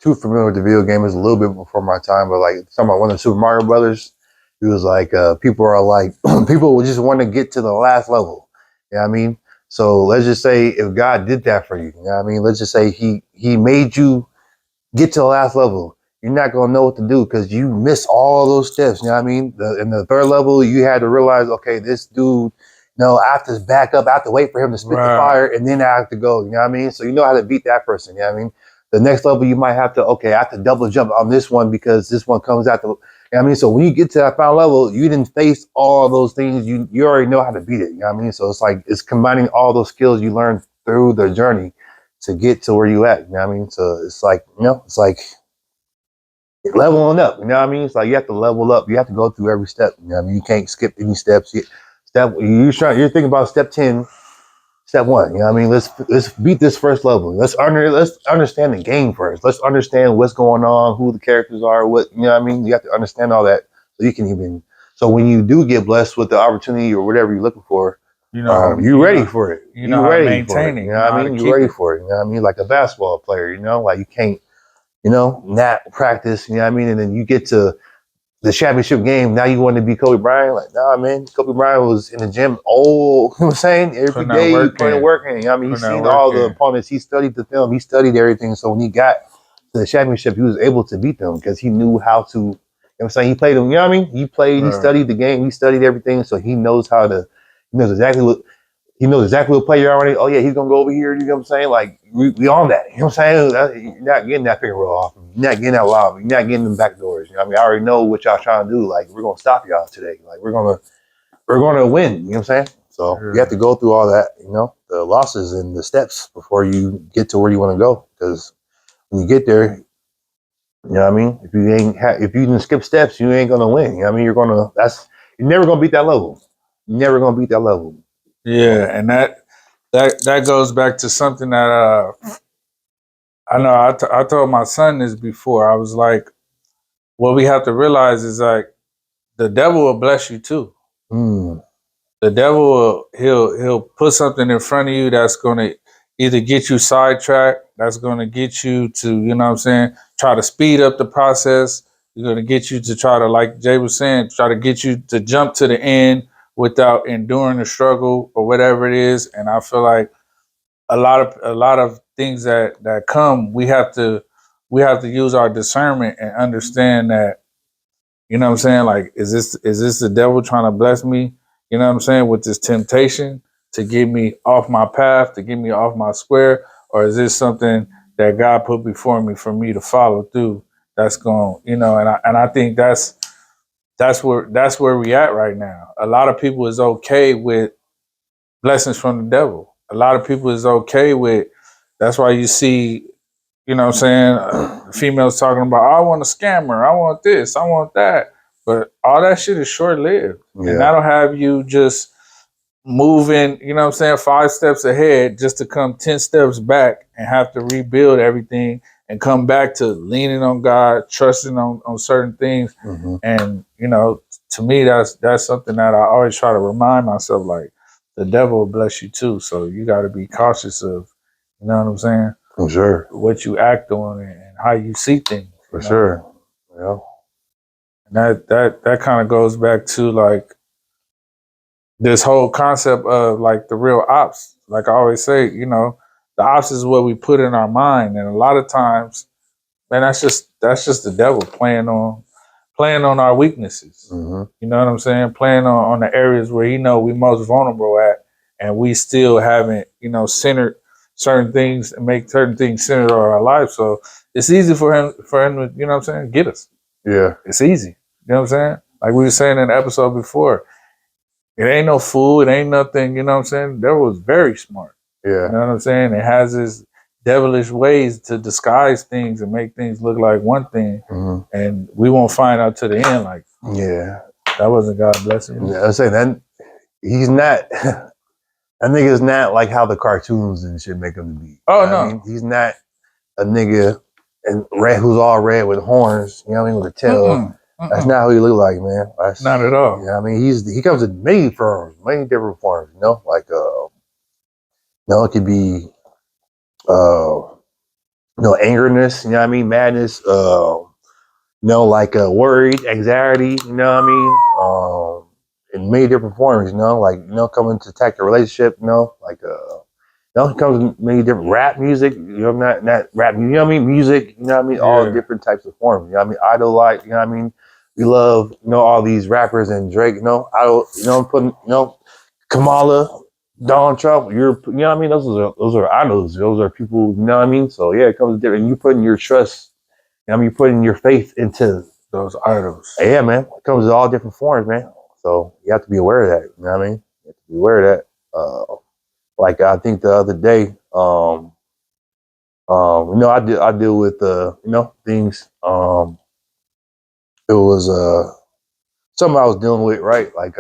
Speaker 2: too familiar with the video game. It's a little bit before my time, but like talking about one of the Super Mario Brothers. He was like, people are like, people would just want to get to the last level. You know what I mean? So let's just say if God did that for you, you know what I mean? Let's just say he made you get to the last level. You're not gonna know what to do because you miss all those steps. You know what I mean? In the third level, you had to realize, okay, this dude, I have to back up, I have to wait for him to spit the
Speaker 1: right,
Speaker 2: fire, and then I have to go. You know what I mean? So you know how to beat that person. You know what I mean? The next level, you might have to, okay, I have to double jump on this one because this one comes out the. You know what I mean? So when you get to that final level, you didn't face all those things. You already know how to beat it. You know what I mean? So it's like it's combining all those skills you learned through the journey to get to where you at. You know what I mean? So it's like, it's like leveling up. You know what I mean? It's like you have to level up. You have to go through every step. You know what I mean? You can't skip any steps. You're thinking about step 10, step 1. You know what I mean? Let's beat this first level. Let's understand the game first. Let's understand what's going on, who the characters are, what you know what I mean? You have to understand all that so you can even so when you do get blessed with the opportunity or whatever you're looking for,
Speaker 1: you know how to,
Speaker 2: you're ready for it. You're
Speaker 1: how to
Speaker 2: ready for it.
Speaker 1: maintain
Speaker 2: You
Speaker 1: it,
Speaker 2: know
Speaker 1: you
Speaker 2: what
Speaker 1: know
Speaker 2: I
Speaker 1: how to
Speaker 2: mean? You're
Speaker 1: keep
Speaker 2: ready
Speaker 1: it.
Speaker 2: for it. You know what I mean? Like a basketball player, like you can't, not practice, you know what I mean? And then you get to the championship game, now you want to be Kobe Bryant. Like, nah, man, Kobe Bryant was in the gym all, you know what I'm saying? Every
Speaker 1: Putting that
Speaker 2: day he
Speaker 1: work
Speaker 2: putting
Speaker 1: in,
Speaker 2: work in. You know what I mean? He's
Speaker 1: putting that
Speaker 2: seen
Speaker 1: work
Speaker 2: all the
Speaker 1: in.
Speaker 2: opponents. He studied the film. He studied everything. So when he got to the championship, he was able to beat them because he knew how to, you know what I'm saying? He played them, you know what I mean? He played, he
Speaker 1: Right.
Speaker 2: studied the game, he studied everything. So he knows how to, he knows exactly what he knows exactly what player already. Oh yeah, he's gonna go over here. You know what I'm saying? Like we on that. You know what I'm saying? You're not getting that finger roll off. You're not getting that lob. You're not getting them back doors. You know what I mean? I already know what y'all trying to do. Like we're gonna stop y'all today. Like we're gonna win. You know what I'm saying? So you have
Speaker 1: Yeah.
Speaker 2: to go through all that. The losses and the steps before you get to where you want to go. Because when you get there, you know what I mean. If you didn't skip steps, you ain't gonna win. You know what I mean? You're never gonna beat that level. You're never gonna beat that level.
Speaker 1: Yeah, and that goes back to something that I know I told my son this before. I was like, what we have to realize is like the devil will bless you too.
Speaker 2: Mm.
Speaker 1: The devil will he'll put something in front of you that's going to either get you sidetracked, that's going to get you to, you know what I'm saying, try to speed up the process. You're going to get you to try to, like Jay was saying, try to get you to jump to the end without enduring the struggle or whatever it is. And I feel like a lot of things that come, we have to use our discernment and understand that, you know what I'm saying, like is this the devil trying to bless me, you know what I'm saying, with this temptation to get me off my path, to get me off my square, or is this something that God put before me for me to follow through, that's going, and I think that's where we at right now. A lot of people is okay with blessings from the devil. A lot of people is okay with. That's why you see, you know what I'm saying, females talking about, I want a scammer, I want this, I want that. But all that shit is short lived. And
Speaker 2: Yeah.
Speaker 1: that'll have you just moving, you know what I'm saying, 5 steps ahead just to come 10 steps back and have to rebuild everything and come back to leaning on God, trusting on certain things.
Speaker 2: Mm-hmm.
Speaker 1: And, you know, to me, that's something that I always try to remind myself, like, the devil will bless you too. So you got to be cautious of, you know what I'm saying?
Speaker 2: For sure.
Speaker 1: What you act on and how you see things.
Speaker 2: For sure. Yeah.
Speaker 1: And that kind of goes back to like this whole concept of like the real ops. Like I always say, you know, the ops is what we put in our mind. And a lot of times, man, that's just the devil playing on our weaknesses.
Speaker 2: Mm-hmm.
Speaker 1: You know what I'm saying? Playing on the areas where he know we most vulnerable at, and we still haven't, you know, centered certain things and make certain things centered on our life. So it's easy for him to, you know what I'm saying, get us.
Speaker 2: Yeah.
Speaker 1: It's easy. You know what I'm saying? Like we were saying in the episode before, it ain't no fool, it ain't nothing, you know what I'm saying? The devil was very smart.
Speaker 2: Yeah.
Speaker 1: You know what I'm saying? It has his devilish ways to disguise things and make things look like one thing.
Speaker 2: Mm-hmm.
Speaker 1: And we won't find out to the end, like,
Speaker 2: Yeah.
Speaker 1: that wasn't God blessing you.
Speaker 2: Yeah, I'm saying that he's not. That nigga's not like how the cartoons and shit make him be.
Speaker 1: Oh,
Speaker 2: You know
Speaker 1: no.
Speaker 2: what I mean? He's not a nigga and red who's all red with horns. You know what I mean? With a tail. That's not how he look like, man. That's,
Speaker 1: Not at all.
Speaker 2: Yeah, I mean, he comes in many forms, many different forms. You know, like it could be angerness. You know what I mean? Madness. Like worried, anxiety. You know what I mean? In many different forms. You know, like coming to attack your relationship. It comes in many different rap music. You know, not rap. You know what I mean? Music. You know what I mean? All different types of forms. You know what I mean? Idolize. You know what I mean? We love, all these rappers and Drake, I'm putting, Kamala, Donald Trump, you know what I mean? Those are idols. Those are people, you know what I mean? So yeah, it comes different. And you putting your trust, you putting your faith into
Speaker 1: Those idols.
Speaker 2: Yeah, man. It comes in all different forms, man. So you have to be aware of that. You know what I mean? You have to be aware of that. Like I think the other day, I deal with things. It was something I was dealing with, right? Like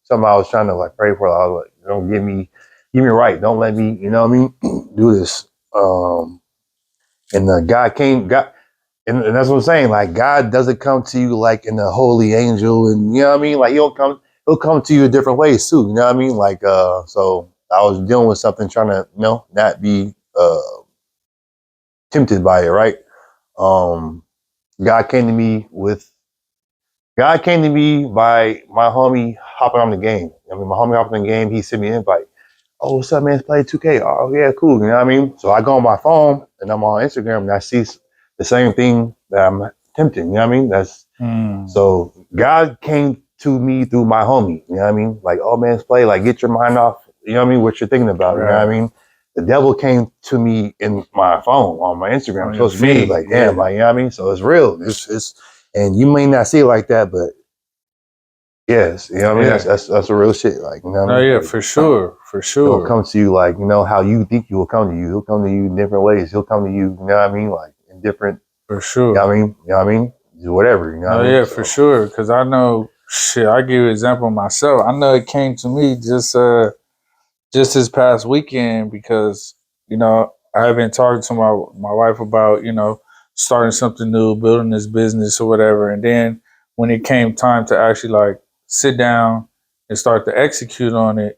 Speaker 2: something I was trying to like pray for. I was like, give me right. Don't let me, you know what I mean, do this. And and that's what I'm saying. Like God doesn't come to you like in a holy angel, and you know what I mean. Like he'll come to you in different ways too. You know what I mean? Like so I was dealing with something, trying to not be tempted by it, right? God came to me by my homie hopping on the game. I mean, my homie hopping on the game, he sent me an invite. Oh, what's up, man? Let's play 2K. Oh, yeah, cool. You know what I mean? So I go on my phone and I'm on Instagram and I see the same thing that I'm tempting. You know what I mean? So God came to me through my homie. You know what I mean? Like, oh, man, let's play. Like, get your mind off. You know what I mean? What you're thinking about. Right. You know what I mean? The devil came to me in my phone, on my Instagram, on social media. Like, damn, like, you know what I mean? So it's real. It's and you may not see it like that, but yes, you know what I mean? That's a real shit. Like, you know what I mean?
Speaker 1: Yeah, for sure. He'll
Speaker 2: come to you like, how you think he will come to you. He'll come to you in different ways. He'll come to you, you know what I mean? Like in different,
Speaker 1: for sure.
Speaker 2: You know what I mean? Whatever, you know what I mean?
Speaker 1: Yeah, for sure. Because I know, I give you an example of myself. I know it came to me just this past weekend because, I have been talking to my wife about, starting something new, building this business or whatever. And then when it came time to actually like sit down and start to execute on it,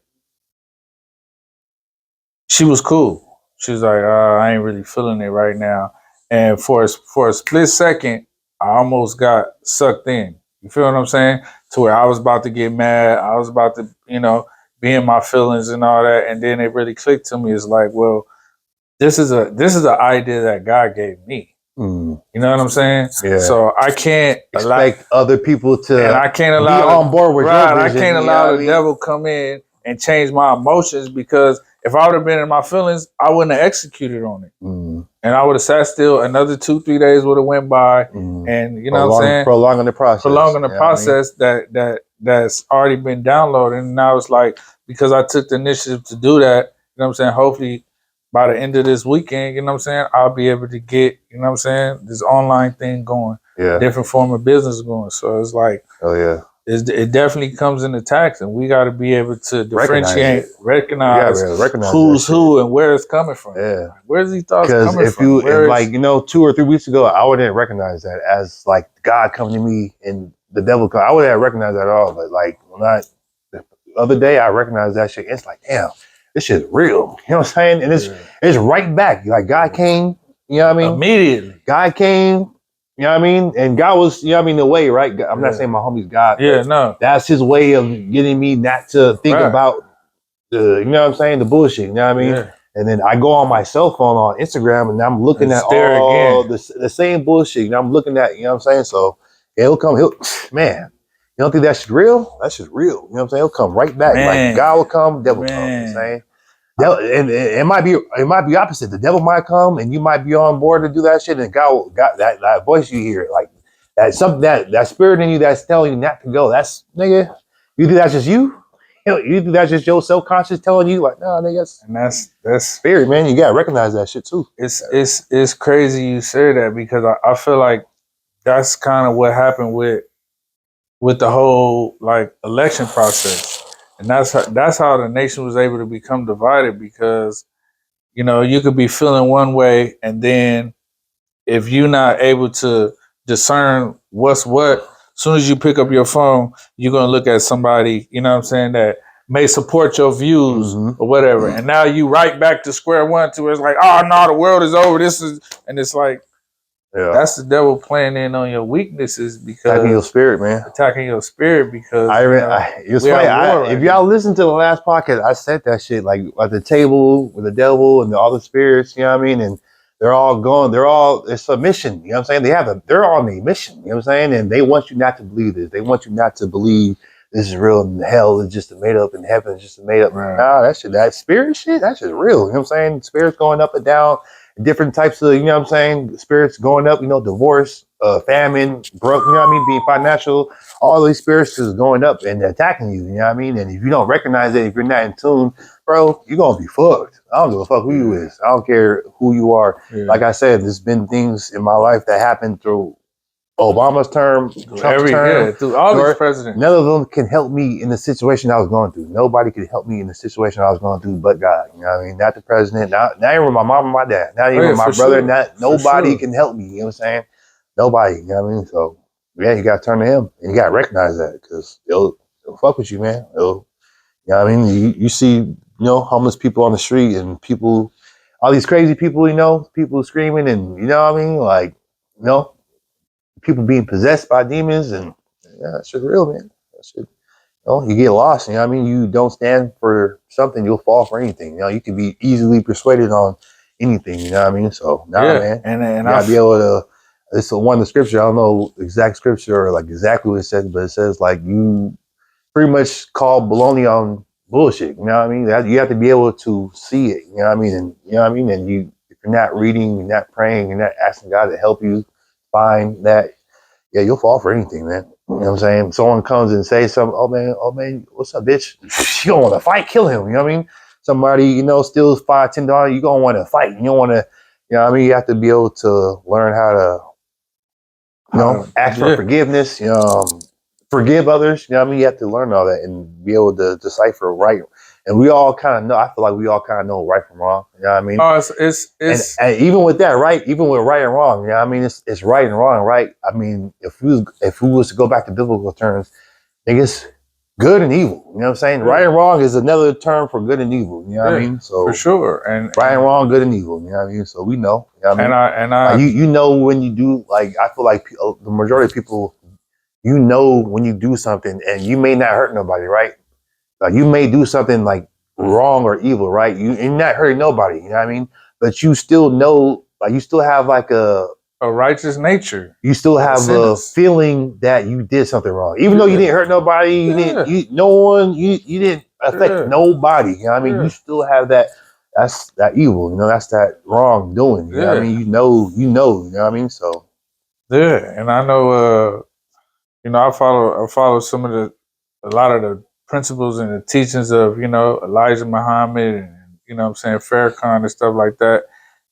Speaker 1: she was cool. She was like, I ain't really feeling it right now. And for a split second, I almost got sucked in. You feel what I'm saying? To where I was about to get mad. I was about to, be in my feelings and all that. And then it really clicked to me. It's like, well, this is an idea that God gave me. You know what I'm saying? Yeah. So I can't
Speaker 2: expect other people to,
Speaker 1: and I can't allow
Speaker 2: be on board with your vision.
Speaker 1: I can't allow the devil come in and change my emotions, because if I would have been in my feelings, I wouldn't have executed on it. And I would have sat still. Another 2-3 days would have went by, and you know what I'm saying?
Speaker 2: Prolonging the process.
Speaker 1: That's already been downloaded. And now it's like, because I took the initiative to do that, you know what I'm saying? Hopefully by the end of this weekend, you know what I'm saying, I'll be able to get, you know what I'm saying, this online thing going.
Speaker 2: Yeah.
Speaker 1: different form of business going. So it's like,
Speaker 2: Oh yeah.
Speaker 1: it definitely comes in attacks, and we got to be able to differentiate,
Speaker 2: You
Speaker 1: recognize
Speaker 2: gotta recognize
Speaker 1: who's
Speaker 2: that shit.
Speaker 1: who and where it's coming from.
Speaker 2: Yeah.
Speaker 1: Like, where's these thoughts
Speaker 2: Because
Speaker 1: coming
Speaker 2: if
Speaker 1: from?
Speaker 2: like, 2 or 3 weeks ago, I wouldn't recognize that as like God coming to me and the devil come. I wouldn't have recognized that at all. But like when the other day, I recognized that shit. It's like, damn, this shit's real. You know what I'm saying? And it's right back. Like God came, you know what I mean?
Speaker 1: Immediately.
Speaker 2: God came, you know what I mean? And God was, you know what I mean, the way, right? I'm not saying my homie's God.
Speaker 1: Yeah, no.
Speaker 2: That's his way of getting me not to think about the, you know what I'm saying, the bullshit, you know what I mean?
Speaker 1: Yeah.
Speaker 2: And then I go on my cell phone on Instagram and I'm looking at all the same bullshit. You know, I'm looking at, you know what I'm saying? So he'll come, man, you don't think that shit's real? That shit's real. You know what I'm saying? He'll come right back.
Speaker 1: Man.
Speaker 2: Like God will come, devil come. You know what I'm saying? And it might be opposite. The devil might come and you might be on board to do that shit, and God got that voice you hear, like that something that spirit in you that's telling you not to go. That's nigga. You think that's just you? You think that's just your self-conscious telling you, like, nah, nigga.
Speaker 1: And that's
Speaker 2: spirit, man. You gotta recognize that shit too.
Speaker 1: It's crazy you say that, because I feel like that's kind of what happened with the whole like election process, and that's how the nation was able to become divided, because you could be feeling one way, and then if you're not able to discern what's what, as soon as you pick up your phone, you're gonna look at somebody, you know what I'm saying, that may support your views or whatever. And now you right back to square one to it's like, oh no, the world is over. And it's like, that's the devil playing in on your weaknesses, because
Speaker 2: attacking your spirit, man.
Speaker 1: Attacking your spirit, because
Speaker 2: it was funny. If y'all listen to the last podcast, I said that shit like at the table with the devil and all the spirits, you know what I mean? And they're all going, it's a mission, you know what I'm saying? They're on a mission, you know what I'm saying? And they want you not to believe this. They want you not to believe this is real, and hell is just a made up and heaven is just a made up. Right. Nah, that spirit shit, that shit's real. You know what I'm saying? Spirits going up and down, different types of, you know what I'm saying? Spirits going up, divorce, famine, broke, you know what I mean? Being financial, all these spirits is going up and attacking you, you know what I mean? And if you don't recognize it, if you're not in tune, bro, you're going to be fucked. I don't give a fuck who you is. I don't care who you are. Yeah. Like I said, there's been things in my life that happened through Obama's term, Trump's term,
Speaker 1: through all these presidents.
Speaker 2: None of them can help me in the situation I was going through. Nobody could help me in the situation I was going through but God. You know what I mean? Not the president, not even my mom and my dad, not even my brother, nobody can help me. You know what I'm saying? Nobody, you know what I mean? So, yeah, you got to turn to him, and you got to recognize that, because it'll fuck with you, man. You know what I mean? You see, homeless people on the street, and people, all these crazy people, people screaming, and you know what I mean? Like, people being possessed by demons, and that shit's real, man. That shit, you get lost, you know what I mean? You don't stand for something, you'll fall for anything. You can be easily persuaded on anything, you know what I mean? So, man. And you gotta be able to, it's one of the scripture, I don't know exact scripture or like exactly what it says, but it says like you pretty much call baloney on bullshit, you know what I mean? You have to be able to see it, you know what I mean? And you know what I mean? And if you're not reading, you're not praying, you're not asking God to help you find that, yeah, you'll fall for anything, man. You know what I'm saying? Someone comes and says something, oh man, what's up, bitch? You don't want to fight, kill him, you know what I mean? Somebody, steals $5, $10, you gonna want to fight. You don't want to, you know what I mean? You have to be able to learn how to, ask for forgiveness, forgive others, you know what I mean? You have to learn all that and be able to decipher right. And we all kind of know, I feel like we all kind of know right from wrong, you know what I mean?
Speaker 1: Oh, it's
Speaker 2: and even with that, right? Even with right and wrong, you know what I mean? It's right and wrong, right? I mean, if we was to go back to biblical terms, I guess good and evil, you know what I'm saying? Yeah. Right and wrong is another term for good and evil, you know what I mean? So
Speaker 1: for sure. And
Speaker 2: right and wrong, good and evil, you know what I mean? So we know, you know what I mean?
Speaker 1: And
Speaker 2: you know when you do, like, I feel like the majority of people, when you do something and you may not hurt nobody, right? Like you may do something like wrong or evil, right? You're not hurting nobody, you know what I mean? But you still know, like you still have like a
Speaker 1: righteous nature.
Speaker 2: You still have a feeling that you did something wrong, even though you didn't hurt nobody. You didn't. You didn't affect nobody. You know what I mean? You still have that. That's that evil. That's that wrongdoing. You know what I mean? You know what I mean? So
Speaker 1: and I know. I follow a lot of the principles and the teachings of Elijah Muhammad, and what I'm saying, Farrakhan and stuff like that.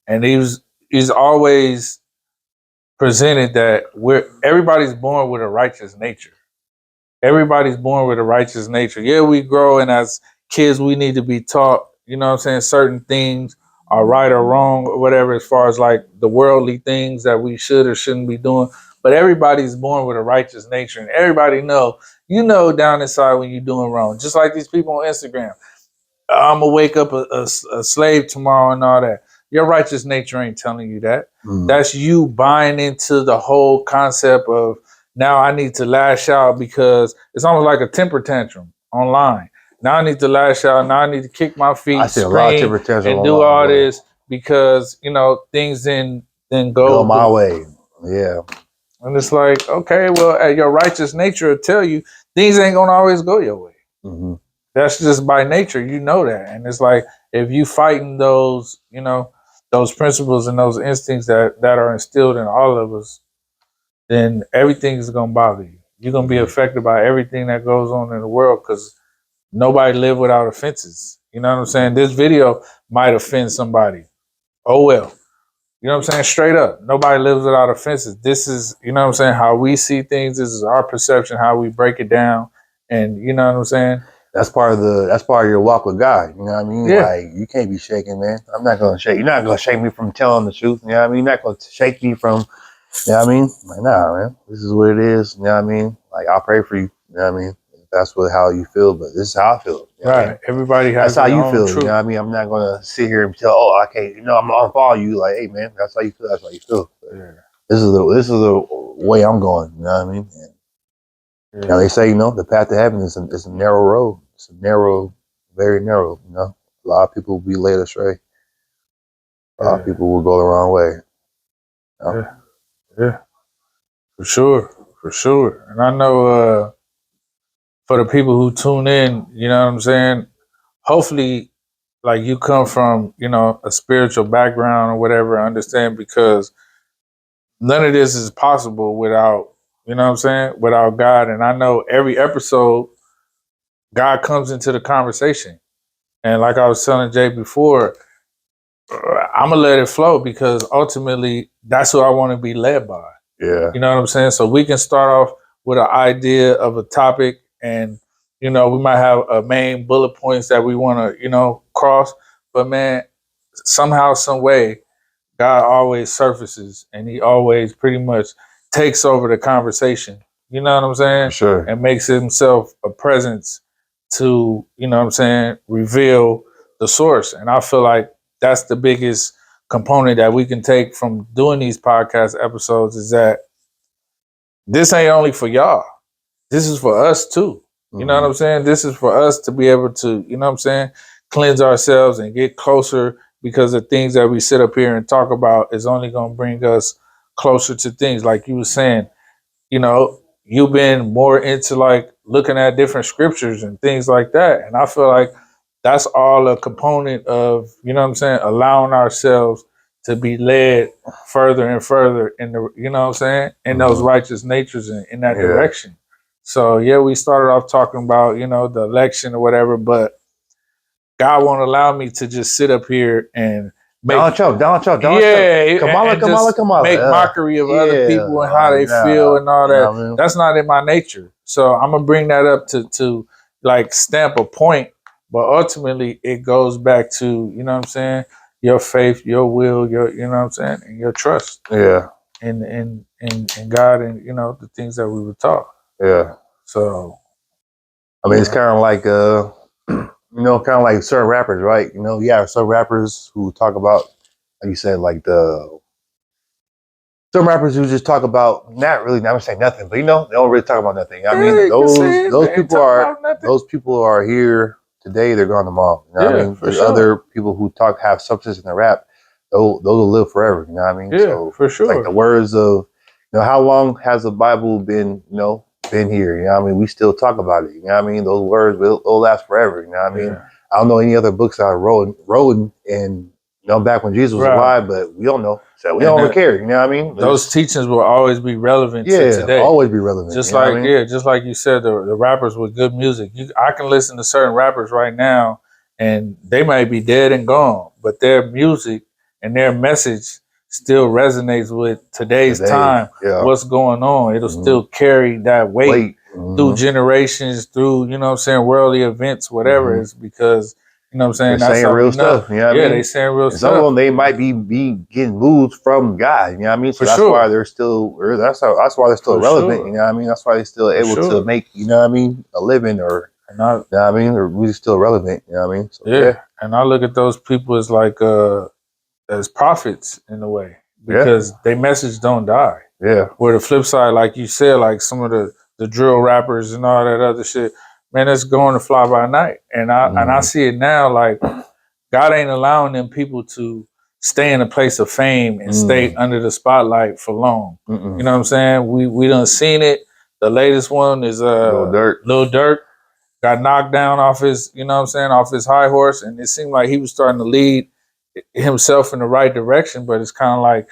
Speaker 1: And he's always presented that everybody's born with a righteous nature. Everybody's born with a righteous nature. Yeah, we grow, and as kids, we need to be taught, you know what I'm saying, certain things are right or wrong or whatever, as far as like the worldly things that we should or shouldn't be doing. But everybody's born with a righteous nature, and everybody you know down inside when you're doing wrong. Just like these people on Instagram. I'm gonna wake up a slave tomorrow and all that. Your righteous nature ain't telling you that. That's you buying into the whole concept of now I need to lash out because it's almost like a temper tantrum online. Now I need to lash out. Now I need to kick my
Speaker 2: I
Speaker 1: feet,
Speaker 2: see a lot of
Speaker 1: scream,
Speaker 2: temper tantrums
Speaker 1: and do
Speaker 2: online,
Speaker 1: all
Speaker 2: bro.
Speaker 1: this because things didn't
Speaker 2: Go
Speaker 1: go
Speaker 2: my way. Yeah.
Speaker 1: And it's like, okay, well, your righteous nature will tell you things ain't gonna always go your way.
Speaker 2: Mm-hmm.
Speaker 1: That's just by nature, you know that. And it's like if you fighting those, those principles and those instincts that are instilled in all of us, then everything's gonna bother you. You're gonna be affected by everything that goes on in the world because nobody live without offenses. You know what I'm saying? This video might offend somebody. Oh well. You know what I'm saying? Straight up. Nobody lives without offenses. This is, you know what I'm saying, how we see things. This is our perception, how we break it down. And you know what I'm saying?
Speaker 2: That's part of your walk with God. You know what I mean?
Speaker 1: Yeah.
Speaker 2: Like you can't be shaken, man. I'm not gonna shake. You're not gonna shake me from telling the truth. You know what I mean? You're not gonna shake me from. You know what I mean? Like nah, man. This is what it is. You know what I mean? Like I'll pray for you. You know what I mean? That's how you feel, but this is how I feel. You know what I mean?
Speaker 1: Everybody has
Speaker 2: That's how
Speaker 1: their
Speaker 2: you
Speaker 1: own
Speaker 2: feel.
Speaker 1: truth.
Speaker 2: You know what I mean? I'm not gonna sit here and tell. Oh, I can't. I'm gonna follow you. Like, hey, man, that's how you feel. That's how you feel.
Speaker 1: Yeah.
Speaker 2: This is the way I'm going. You know what I mean? And now they say, the path to heaven is a narrow road. It's a narrow, very narrow. A lot of people will be led astray. A lot of people will go the wrong way.
Speaker 1: Yeah, for sure. And I know for the people who tune in, you know what I'm saying? Hopefully, like you come from, a spiritual background or whatever, I understand, because none of this is possible without, you know what I'm saying, without God. And I know every episode, God comes into the conversation. And like I was telling Jay before, I'm gonna let it flow because ultimately that's who I want to be led by.
Speaker 2: Yeah.
Speaker 1: You know what I'm saying? So we can start off with an idea of a topic and, we might have a main bullet points that we want to, cross. But man, somehow, some way, God always surfaces and he always pretty much takes over the conversation. You know what I'm saying?
Speaker 2: For sure.
Speaker 1: And makes himself a presence to, you know what I'm saying, reveal the source. And I feel like that's the biggest component that we can take from doing these podcast episodes is that this ain't only for y'all. This is for us too. You know what I'm saying? This is for us to be able to, you know what I'm saying, cleanse ourselves and get closer because the things that we sit up here and talk about is only going to bring us closer to things. Like you were saying, you've been more into like looking at different scriptures and things like that. And I feel like that's all a component of, you know what I'm saying, allowing ourselves to be led further and further in the, you know what I'm saying, in those righteous natures and in that direction. So yeah, we started off talking about, the election or whatever, but God won't allow me to just sit up here and make
Speaker 2: Donald Trump.
Speaker 1: yeah,
Speaker 2: Kamala.
Speaker 1: make mockery of other people and how they feel and all that.
Speaker 2: You know what I mean?
Speaker 1: That's not in my nature. So I'm gonna bring that up to like stamp a point, but ultimately it goes back to, you know what I'm saying, your faith, your will, your, you know what I'm saying, and your trust.
Speaker 2: Yeah.
Speaker 1: In God and, the things that we were taught.
Speaker 2: Yeah.
Speaker 1: So
Speaker 2: I mean, it's kind of like kind of like certain rappers, right? Some rappers who talk about, like you said, like some rappers who just talk about never say nothing, but they don't really talk about nothing. I mean, those people are here today, they're gone tomorrow. You know what I mean? There's other people who have substance in their rap, those will live forever. You know what I mean?
Speaker 1: Yeah, so for sure.
Speaker 2: Like the words of, how long has the Bible been, been here? You know what I mean? We still talk about it. You know what I mean? Those words will last forever. You know what I mean? I don't know any other books that I wrote and back when Jesus was alive, but we don't know. So we don't care. You know what I mean?
Speaker 1: Those teachings will always be relevant to today.
Speaker 2: Always be relevant.
Speaker 1: Just like, just like you said, the rappers with good music. I can listen to certain rappers right now and they might be dead and gone, but their music and their message still resonates with today's
Speaker 2: Today,
Speaker 1: time,
Speaker 2: yeah.
Speaker 1: what's going on. It'll
Speaker 2: Mhm.
Speaker 1: still carry that weight through
Speaker 2: Mhm.
Speaker 1: generations, through, you know what I'm saying, worldly events, whatever.
Speaker 2: Mhm.
Speaker 1: It's because, you know what I'm saying,
Speaker 2: They're
Speaker 1: that's
Speaker 2: saying
Speaker 1: how we
Speaker 2: real
Speaker 1: know.
Speaker 2: stuff. You know what I
Speaker 1: Yeah,
Speaker 2: mean?
Speaker 1: they saying real
Speaker 2: And some of
Speaker 1: stuff.
Speaker 2: them, they might be getting moods from God. You know what I mean? So
Speaker 1: For
Speaker 2: that's why
Speaker 1: sure.
Speaker 2: they're still. Or that's why they're still
Speaker 1: For
Speaker 2: relevant.
Speaker 1: sure.
Speaker 2: You know what I mean? That's why they're still
Speaker 1: For
Speaker 2: able to
Speaker 1: sure.
Speaker 2: make, you know what I mean, a living, or
Speaker 1: And I,
Speaker 2: you know what I mean, or really still relevant. You know what I mean? So
Speaker 1: yeah, and I look at those people as like as prophets in a way,
Speaker 2: yeah,
Speaker 1: because they message don't die.
Speaker 2: yeah.
Speaker 1: Where the flip side, like you said, like some of the drill rappers and all that other shit, man, it's going to fly by night. And I
Speaker 2: Mhm.
Speaker 1: see it now, like God ain't allowing them people to stay in a place of fame and stay
Speaker 2: Mm.
Speaker 1: under the spotlight for long.
Speaker 2: Mm-mm.
Speaker 1: You know what I'm saying? We done seen it. The latest one is
Speaker 2: Lil Durk.
Speaker 1: Lil Durk got knocked down off his, you know what I'm saying, off his high horse, and it seemed like he was starting to lead himself in the right direction, but it's kind of like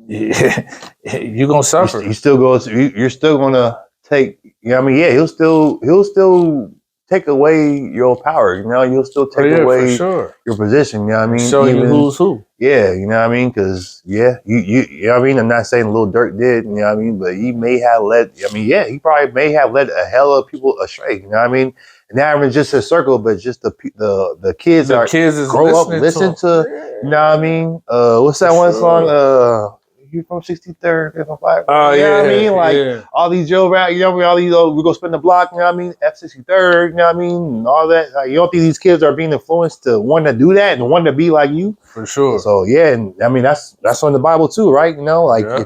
Speaker 1: you're gonna suffer.
Speaker 2: You still go. You're still gonna take. You know what I mean? Yeah, he'll still take away your power. You know, he'll still
Speaker 1: Oh
Speaker 2: take
Speaker 1: yeah, for
Speaker 2: away
Speaker 1: sure.
Speaker 2: your position. You know what I
Speaker 1: And
Speaker 2: mean?
Speaker 1: show you
Speaker 2: Even
Speaker 1: who's who.
Speaker 2: yeah, you know what I mean? Because yeah, you know what I mean. I'm not saying Lil Durk did. You know what I mean? But he may have led. I mean, yeah, he probably may have led a hell of people astray. You know what I mean? And not even just his circle, but just the kids
Speaker 1: The
Speaker 2: are
Speaker 1: kids is
Speaker 2: grow up,
Speaker 1: listening to
Speaker 2: listen
Speaker 1: him.
Speaker 2: to. You know what I mean? What's that
Speaker 1: For
Speaker 2: one song?
Speaker 1: sure.
Speaker 2: You from 63rd, if I'm black.
Speaker 1: Oh
Speaker 2: You know what I
Speaker 1: yeah,
Speaker 2: mean? Like
Speaker 1: yeah,
Speaker 2: all these Joe rap, you know what I mean? All these, we go spin the block, you know what I mean? F63rd, you know what I mean? And all that. Like, you don't think these kids are being influenced to want to do that and want to be like you?
Speaker 1: for sure.
Speaker 2: So yeah, and I mean that's on the Bible too, right? You know, like
Speaker 1: Yeah.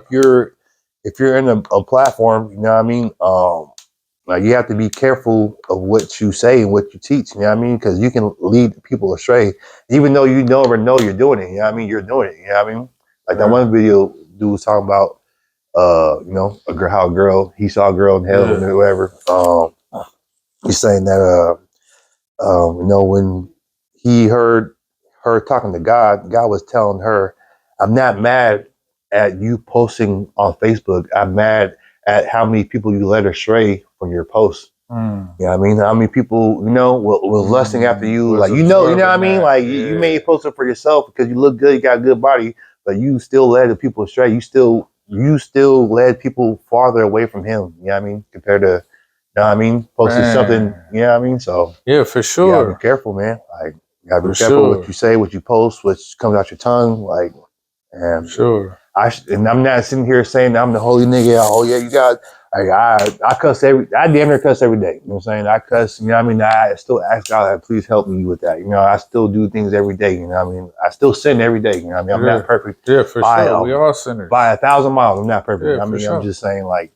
Speaker 2: if you're in a platform, you know what I mean? Like you have to be careful of what you say and what you teach, you know what I mean? Because you can lead people astray, even though you never know you're doing it, you know what I mean? You're doing it, you know what I mean? Like that
Speaker 1: Yeah.
Speaker 2: one video dude was talking about you know, how a girl, he saw a girl in hell
Speaker 1: Yeah.
Speaker 2: or whatever. He's saying that you know, when he heard her talking to God, God was telling her, I'm not mad at you posting on Facebook. I'm mad at how many people you led astray from your posts.
Speaker 1: Mm.
Speaker 2: You know what I mean? How many people, you know, was lusting after you?
Speaker 1: Was
Speaker 2: Like, you know what I
Speaker 1: absorbing
Speaker 2: mean?
Speaker 1: that.
Speaker 2: Like, you may
Speaker 1: Yeah.
Speaker 2: post it for yourself because you look good, you got a good body, but you still led the people astray. You still led people farther away from him. You know what I mean? Compared to, you know what I mean? Posting something,
Speaker 1: Man.
Speaker 2: you know what I mean? So,
Speaker 1: Yeah, for
Speaker 2: you gotta be
Speaker 1: sure.
Speaker 2: careful, man. Like, you gotta
Speaker 1: For
Speaker 2: be careful what
Speaker 1: sure.
Speaker 2: you say, what you post, what comes out your tongue. Like,
Speaker 1: For
Speaker 2: and
Speaker 1: sure.
Speaker 2: and I'm not sitting here saying I'm the holy nigga. Oh yeah, you got. Like I cuss I damn near cuss every day. You know what I'm saying? I cuss. You know what I mean? I still ask God, please help me with that. You know, I still do things every day. You know what I mean? I still sin every day. You know what I mean? I'm
Speaker 1: Yeah.
Speaker 2: not perfect
Speaker 1: Yeah, for
Speaker 2: by
Speaker 1: sure. We all sinners.
Speaker 2: 1,000 miles. I'm not perfect.
Speaker 1: Yeah,
Speaker 2: I
Speaker 1: for
Speaker 2: mean, I'm
Speaker 1: sure.
Speaker 2: just saying like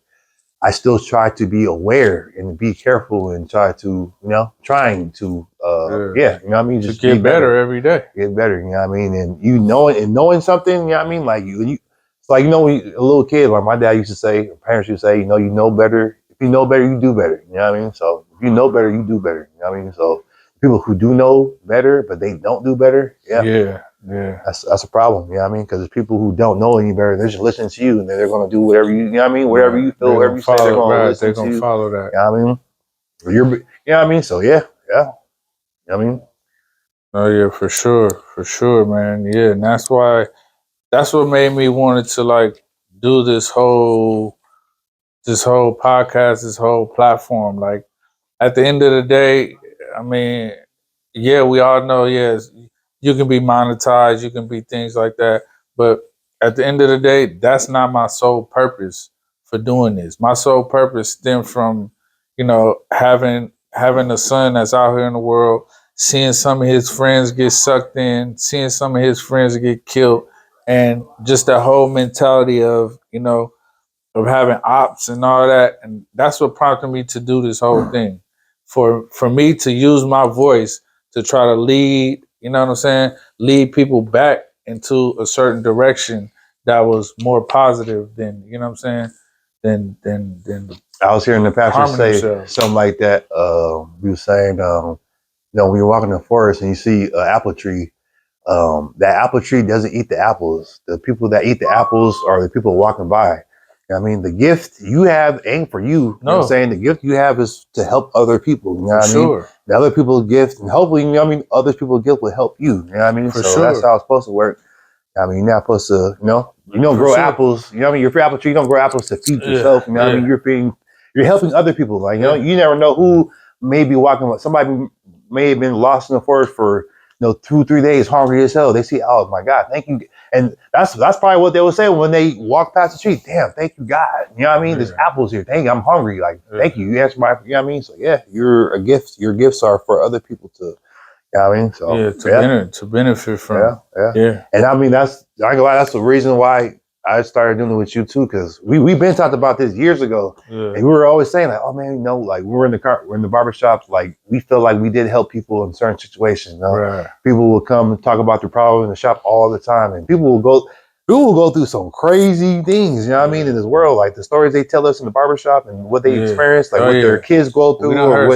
Speaker 2: I still try to be aware and be careful and try to, you know, trying to,
Speaker 1: Yeah.
Speaker 2: yeah, you know what I mean?
Speaker 1: To
Speaker 2: Just be
Speaker 1: get better
Speaker 2: better,
Speaker 1: every day.
Speaker 2: get better, you know what I mean? And you knowing something, you know what I mean? Like it's like, you know, when a little kid, like my dad used to say, parents used to say, you know better. If you know better, you do better. You know what I mean? So if you know better, you do better. You know what I mean? So people who do know better, but they don't do better, yeah,
Speaker 1: Yeah. Yeah.
Speaker 2: that's a problem. You know what I mean? Because there's people who don't know any better. They're just listening to you, and they're going to do whatever you know what I mean? Whatever
Speaker 1: Right.
Speaker 2: you feel,
Speaker 1: They're
Speaker 2: whatever
Speaker 1: gonna
Speaker 2: you say, they're
Speaker 1: follow
Speaker 2: going to
Speaker 1: right.
Speaker 2: listen
Speaker 1: They're
Speaker 2: to
Speaker 1: gonna
Speaker 2: you.
Speaker 1: follow that.
Speaker 2: You know what I mean? You know what I mean? So yeah. You know what I mean?
Speaker 1: Oh yeah, for sure. For sure, man. Yeah. And that's what made me wanted to like do this whole podcast, this whole platform. Like at the end of the day, I mean, yeah, we all know, yes, you can be monetized, you can be things like that. But at the end of the day, that's not my sole purpose for doing this. My sole purpose stemmed from, you know, having a son that's out here in the world, seeing some of his friends get sucked in, seeing some of his friends get killed, and just that whole mentality of, you know, of having ops and all that. And that's what prompted me to do this whole thing. For me to use my voice to try to lead, you know what I'm saying? Lead people back into a certain direction that was more positive than, you know what I'm saying? Than
Speaker 2: I was hearing the pastor
Speaker 1: harming
Speaker 2: say
Speaker 1: themselves.
Speaker 2: something like that. He was saying, you know, when you're walking in the forest and you see an apple tree, that apple tree doesn't eat the apples. The people that eat the apples are the people walking by. You know what I mean, the gift you have ain't for you. You know what I'm
Speaker 1: No,
Speaker 2: saying? The gift you have is to help other people. You know
Speaker 1: for
Speaker 2: what I mean?
Speaker 1: sure.
Speaker 2: The other people's gift, and hopefully, you know what I mean, other people's gift will help you. You know what I mean?
Speaker 1: For
Speaker 2: So that's
Speaker 1: sure.
Speaker 2: how it's supposed to work. I mean, you're not supposed to, you don't
Speaker 1: For
Speaker 2: grow
Speaker 1: sure.
Speaker 2: apples. You know what I mean? You're free apple tree. You don't grow apples to feed yourself. You know what I mean? You're helping other people. Like, you never know who may be walking with somebody may have been lost in the forest for 2-3 days, hungry as hell. They see, oh my God, thank you. And that's probably what they would say when they walk past the street. Damn, thank you, God. You know what I mean? There's apples here. Thank you. I'm hungry. Like, thank you. You answered my, you know what I mean? So yeah, you're a gift. Your gifts are for other people to, you know what I mean? So
Speaker 1: to benefit from.
Speaker 2: Yeah. And I mean, that's the reason why I started doing it with you too, because we've been talking about this years ago.
Speaker 1: Yeah.
Speaker 2: And we were always saying like, oh man, like we're in the barbershops, like we feel like we did help people in certain situations.
Speaker 1: Right.
Speaker 2: People will come and talk about their problem in the shop all the time, and people will go through some crazy things, you know what I mean, in this world. Like the stories they tell us in the barbershop and what they experienced, like what their kids go through, or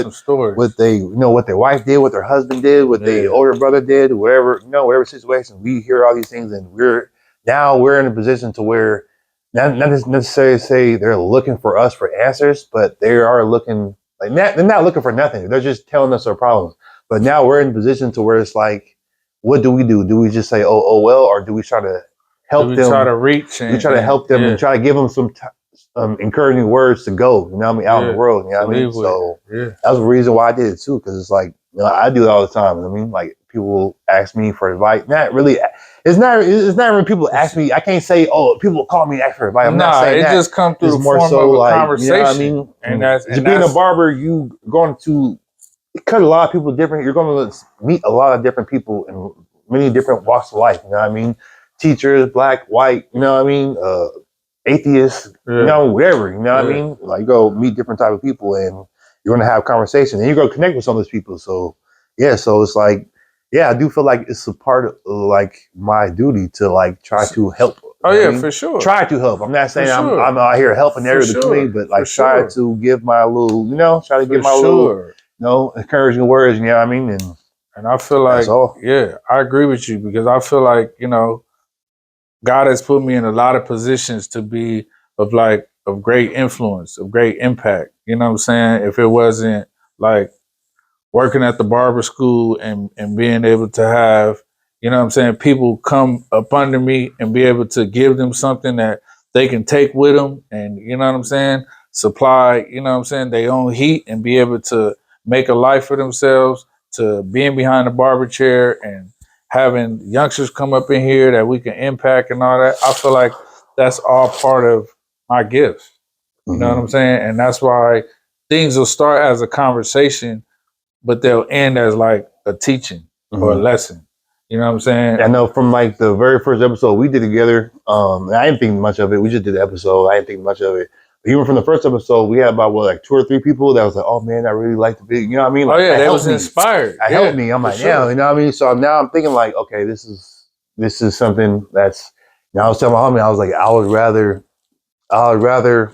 Speaker 2: what they what their wife did, what their husband did, what their older brother did, whatever, whatever situation. We hear all these things, and we're in a position to where not necessarily say they're looking for us for answers, but they are looking like they're not looking for nothing. They're just telling us our problems. But now we're in a position to where it's like, what do we do? Do we just say, oh well, or do we try to help them?
Speaker 1: Try to reach.
Speaker 2: We try to help them and try to give them some encouraging words to go. You know what I mean? Out in the world. You know what I mean? So that's the reason why I did it too, because it's like I do it all the time. I mean, like people ask me for advice. Not really. It's not when people ask me. I can't say, oh, people call me and ask for advice. I'm not saying that.
Speaker 1: It just comes through the
Speaker 2: more
Speaker 1: form
Speaker 2: so
Speaker 1: of a
Speaker 2: like
Speaker 1: conversation.
Speaker 2: You know what I mean?
Speaker 1: And that's
Speaker 2: being a barber, you going to cut a lot of people different. You're going to meet a lot of different people in many different walks of life. You know what I mean? Teachers, black, white. You know what I mean? Atheists. Whatever. You know what I mean? Like you go meet different type of people, and you're going to have conversations, and you're going to connect with some of those people. So so it's like. Yeah, I do feel like it's a part of like my duty to like try to help.
Speaker 1: For sure.
Speaker 2: Try to help. I'm not saying I'm out here helping every community, but like try to give my little, try to give my little, encouraging words. You know what I mean?
Speaker 1: And I feel like, I agree with you, because I feel like God has put me in a lot of positions to be of great influence, of great impact. You know what I'm saying? If it wasn't like working at the barber school and being able to have, people come up under me and be able to give them something that they can take with them and, supply, their own heat and be able to make a life for themselves, to being behind the barber chair and having youngsters come up in here that we can impact and all that. I feel like that's all part of my gifts. You know what I'm saying? And that's why things will start as a conversation, but they'll end as like a teaching or a lesson. You know what I'm saying?
Speaker 2: I know from like the very first episode we did together, I didn't think much of it. We just did the episode. I didn't think much of it. But even from the first episode, we had about 2 or 3 people that was like, oh man, I really like the video. You know what I mean? Like,
Speaker 1: they was inspired.
Speaker 2: It helped me. I'm like, yeah, you know what I mean? So now I'm thinking like, okay, this is something that's, I was telling my homie, I was like, I would rather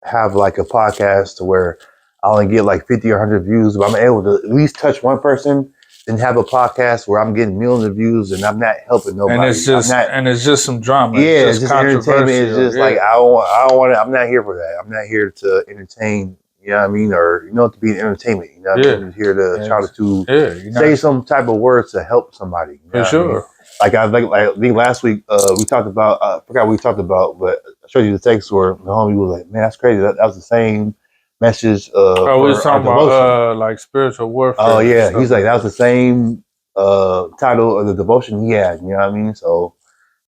Speaker 2: have like a podcast to where I only get like 50 or 100 views, but I'm able to at least touch one person, and have a podcast where I'm getting millions of views and I'm not helping nobody.
Speaker 1: And it's just some drama.
Speaker 2: Yeah, it's just entertainment. It's just like I don't want. I'm not here for that. I'm not here to entertain. You know what I mean? Or to be an entertainment. You know what I mean? I'm here to try to say some type of words to help somebody. You know
Speaker 1: for sure.
Speaker 2: I mean? Like I think last week we talked about. I forgot what we talked about, but I showed you the text where the homie was like, "Man, that's crazy. That was the same message."
Speaker 1: We was talking about like spiritual warfare.
Speaker 2: Oh yeah, he's like, that was the same title of the devotion he had. You know what I mean? So,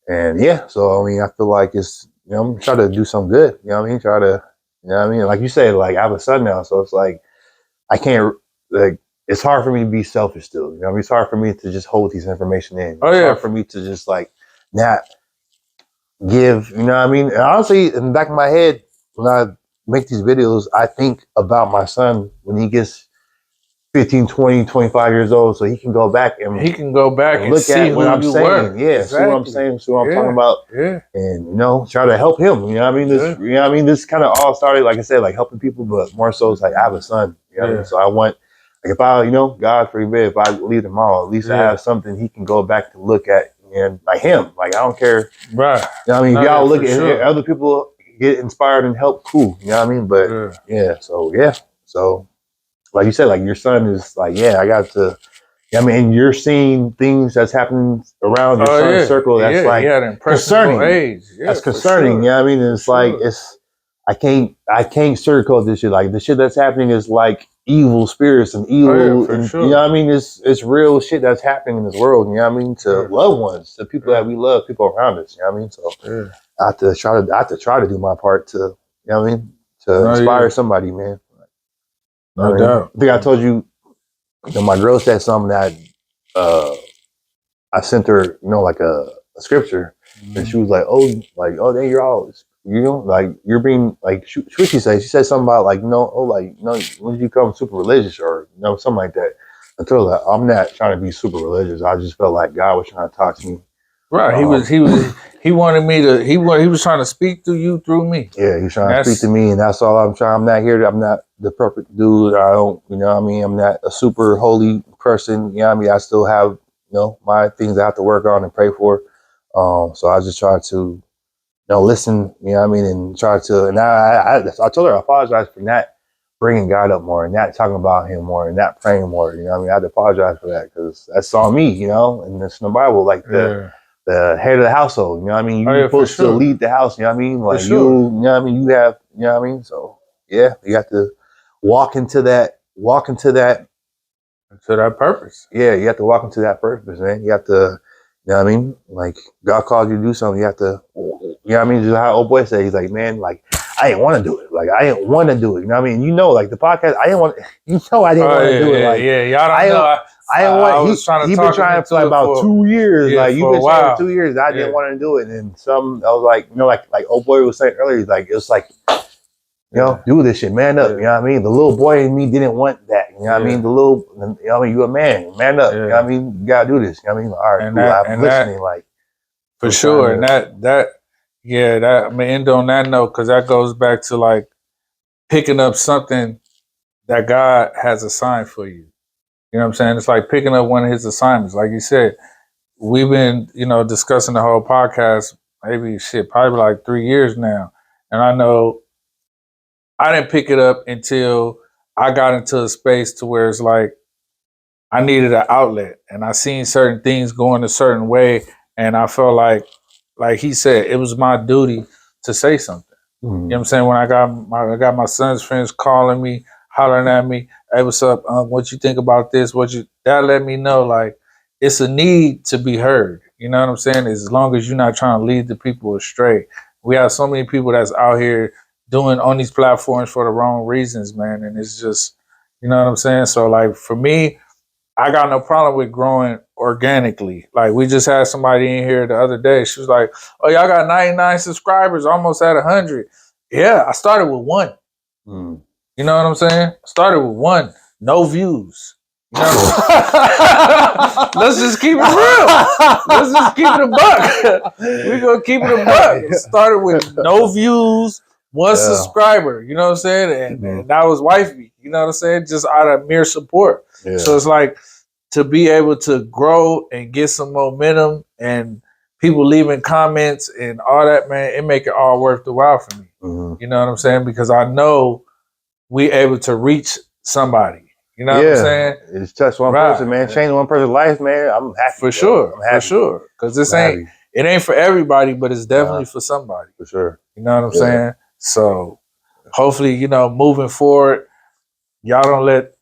Speaker 2: and so I mean, I feel like it's I'm trying to do some good. You know what I mean? Try to, you know what I mean? Like you said, like I have a son now, so it's like I can't like. It's hard for me to be selfish still. You know what I mean? It's hard for me to just hold these information in. It's hard for me to just like not give. You know what I mean? And honestly, in the back of my head, when I make these videos, I think about my son when he gets 15, 20, 25 years old, so he can go back and
Speaker 1: and
Speaker 2: look
Speaker 1: see
Speaker 2: at what I'm saying.
Speaker 1: Yeah,
Speaker 2: see what I'm saying, see what I'm talking about.
Speaker 1: Yeah.
Speaker 2: And try to help him. You know what I mean? This you know what I mean? This kind of all started, like I said, like helping people, but more so it's like I have a son. You know what I mean? So I want, like, if I, God forbid, if I leave tomorrow, at least I have something he can go back to look at, and like him. Like I don't care.
Speaker 1: Right.
Speaker 2: You know what I mean? If y'all look at other people get inspired and help, cool. You know what I mean? But so like you said, like your son is like, I got to, I mean, and you're seeing things that's happening around your
Speaker 1: Oh
Speaker 2: son's
Speaker 1: yeah,
Speaker 2: circle that's
Speaker 1: he
Speaker 2: like
Speaker 1: had an impressionable
Speaker 2: concerning.
Speaker 1: age. Yeah,
Speaker 2: That's
Speaker 1: for
Speaker 2: concerning.
Speaker 1: sure.
Speaker 2: You know what I mean? And it's
Speaker 1: For
Speaker 2: like
Speaker 1: sure.
Speaker 2: I can't sugarcoat this shit. Like the shit that's happening is like evil spirits and
Speaker 1: Oh yeah,
Speaker 2: evil
Speaker 1: for
Speaker 2: and you know
Speaker 1: sure.
Speaker 2: what I mean? It's real shit that's happening in this world, you know what I mean? To
Speaker 1: Yeah,
Speaker 2: loved ones, to people that
Speaker 1: yeah,
Speaker 2: we love, people around us, you know what I mean? So
Speaker 1: yeah.
Speaker 2: I have to try to do my part to, you know what I mean, to
Speaker 1: No,
Speaker 2: inspire
Speaker 1: yeah,
Speaker 2: somebody, man. I
Speaker 1: no
Speaker 2: mean,
Speaker 1: doubt.
Speaker 2: I think I told you, my girl said something that uh I sent her, you know, like a scripture, and she
Speaker 1: Mhm.
Speaker 2: was like, oh, then you're always, you know, like you're being like, what she say? She said something about like, no, oh, like, no, when did you become super religious or you know, something like that. I told her, I'm not trying to be super religious. I just felt like God was trying to talk to me.
Speaker 1: Right.
Speaker 2: Um,
Speaker 1: He wanted me to. He was trying to speak to you through me.
Speaker 2: yeah, he's
Speaker 1: And
Speaker 2: trying to speak to
Speaker 1: that's
Speaker 2: me, and that's all I'm trying. I'm not here. I'm not the perfect dude. I don't, you know what I mean? I'm not a super holy person. You know what I mean? I still have, you know, my things I have to work on and pray for. So I just try to, you know, listen, you know what I mean, and try to, and I told her I apologize for not bringing God up more and not talking about him more and not praying more, you know what I mean? I had to apologize for that because that's on me, you know, and it's in the Bible, like
Speaker 1: yeah.
Speaker 2: the head of the household, you know what I mean?
Speaker 1: Oh
Speaker 2: You're
Speaker 1: yeah, for
Speaker 2: supposed to
Speaker 1: sure,
Speaker 2: lead the house, you know what I mean?
Speaker 1: for
Speaker 2: Like
Speaker 1: sure.
Speaker 2: you know what I mean? You have, you know what I mean? So yeah, you have to walk into that,
Speaker 1: To that purpose.
Speaker 2: yeah, you have to walk into that purpose, man. You have to, you know what I mean? Like God calls you to do something, you have to, you know what I mean? Just how old boy said, he's like, man, like I didn't want to do it. Like I didn't want to do it. You know what I mean? You know, like the podcast, I didn't want, you know, I didn't
Speaker 1: Oh
Speaker 2: want to
Speaker 1: yeah,
Speaker 2: do it.
Speaker 1: yeah,
Speaker 2: Like
Speaker 1: yeah. Y'all don't know.
Speaker 2: I, I didn't want.
Speaker 1: I was trying to
Speaker 2: He been
Speaker 1: talk him
Speaker 2: trying for like
Speaker 1: into it
Speaker 2: about
Speaker 1: for
Speaker 2: 2 years.
Speaker 1: yeah
Speaker 2: Like you've
Speaker 1: for a
Speaker 2: been saying for
Speaker 1: while.
Speaker 2: 2 years. I didn't
Speaker 1: Yeah,
Speaker 2: want to do it. And some, I was like, you know, like old boy was saying earlier, like it was like, you know,
Speaker 1: yeah,
Speaker 2: do this shit, man up.
Speaker 1: yeah,
Speaker 2: You know what I mean? The little boy in me didn't want that. You know what I mean?
Speaker 1: yeah,
Speaker 2: The little, you know what I mean? You a man, man up. You know what
Speaker 1: yeah.
Speaker 2: I mean? You gotta do this. You know what I mean? All right, cool. I'm
Speaker 1: And that
Speaker 2: listening. Like
Speaker 1: for
Speaker 2: I'm trying
Speaker 1: sure. And
Speaker 2: to.
Speaker 1: that yeah. That I'm gonna end on that note because that goes back to like picking up something that God has assigned for you. You know what I'm saying? It's like picking up one of His assignments. Like you said, we've been, you know, discussing the whole podcast, maybe shit, probably like 3 years now. And I know I didn't pick it up until I got into a space to where it's like I needed an outlet and I seen certain things going a certain way. And I felt like he said, it was my duty to say something. You know what I'm saying? When I got my son's friends calling me, hollering at me, hey, what's up? What you think about this? That let me know like it's a need to be heard. You know what I'm saying? As long as you're not trying to lead the people astray. We have so many people that's out here doing on these platforms for the wrong reasons, man. And it's just, you know what I'm saying? So like for me, I got no problem with growing organically. Like we just had somebody in here the other day. She was like, "Oh, y'all got 99 subscribers, almost at 100." Yeah, I started with one.
Speaker 2: Mm.
Speaker 1: You know what I'm saying? Started with one, no views. You know what I'm Let's just keep it real. Let's just keep it a buck. We're gonna keep it a buck. Started with no views, one
Speaker 2: Yeah.
Speaker 1: subscriber. You know what I'm saying? And that was wifey. You know what I'm saying? Just out of mere support. So
Speaker 2: Yeah.
Speaker 1: it's like to be able to grow and get some momentum and people leaving comments and all that, man, it make it all worth the while for me.
Speaker 2: Mm-hmm.
Speaker 1: You know what I'm saying? Because I know we able to reach somebody. You know what I'm
Speaker 2: Yeah.
Speaker 1: saying?
Speaker 2: It's touch one person, man.
Speaker 1: Right.
Speaker 2: Change one person's life, man. I'm happy,
Speaker 1: For
Speaker 2: bro.
Speaker 1: sure.
Speaker 2: I'm
Speaker 1: For
Speaker 2: happy.
Speaker 1: sure. Because
Speaker 2: I'm happy.
Speaker 1: it ain't for everybody, but it's definitely for somebody.
Speaker 2: For sure.
Speaker 1: You know what I'm
Speaker 2: Yeah.
Speaker 1: saying? So hopefully, you know, moving forward, y'all don't let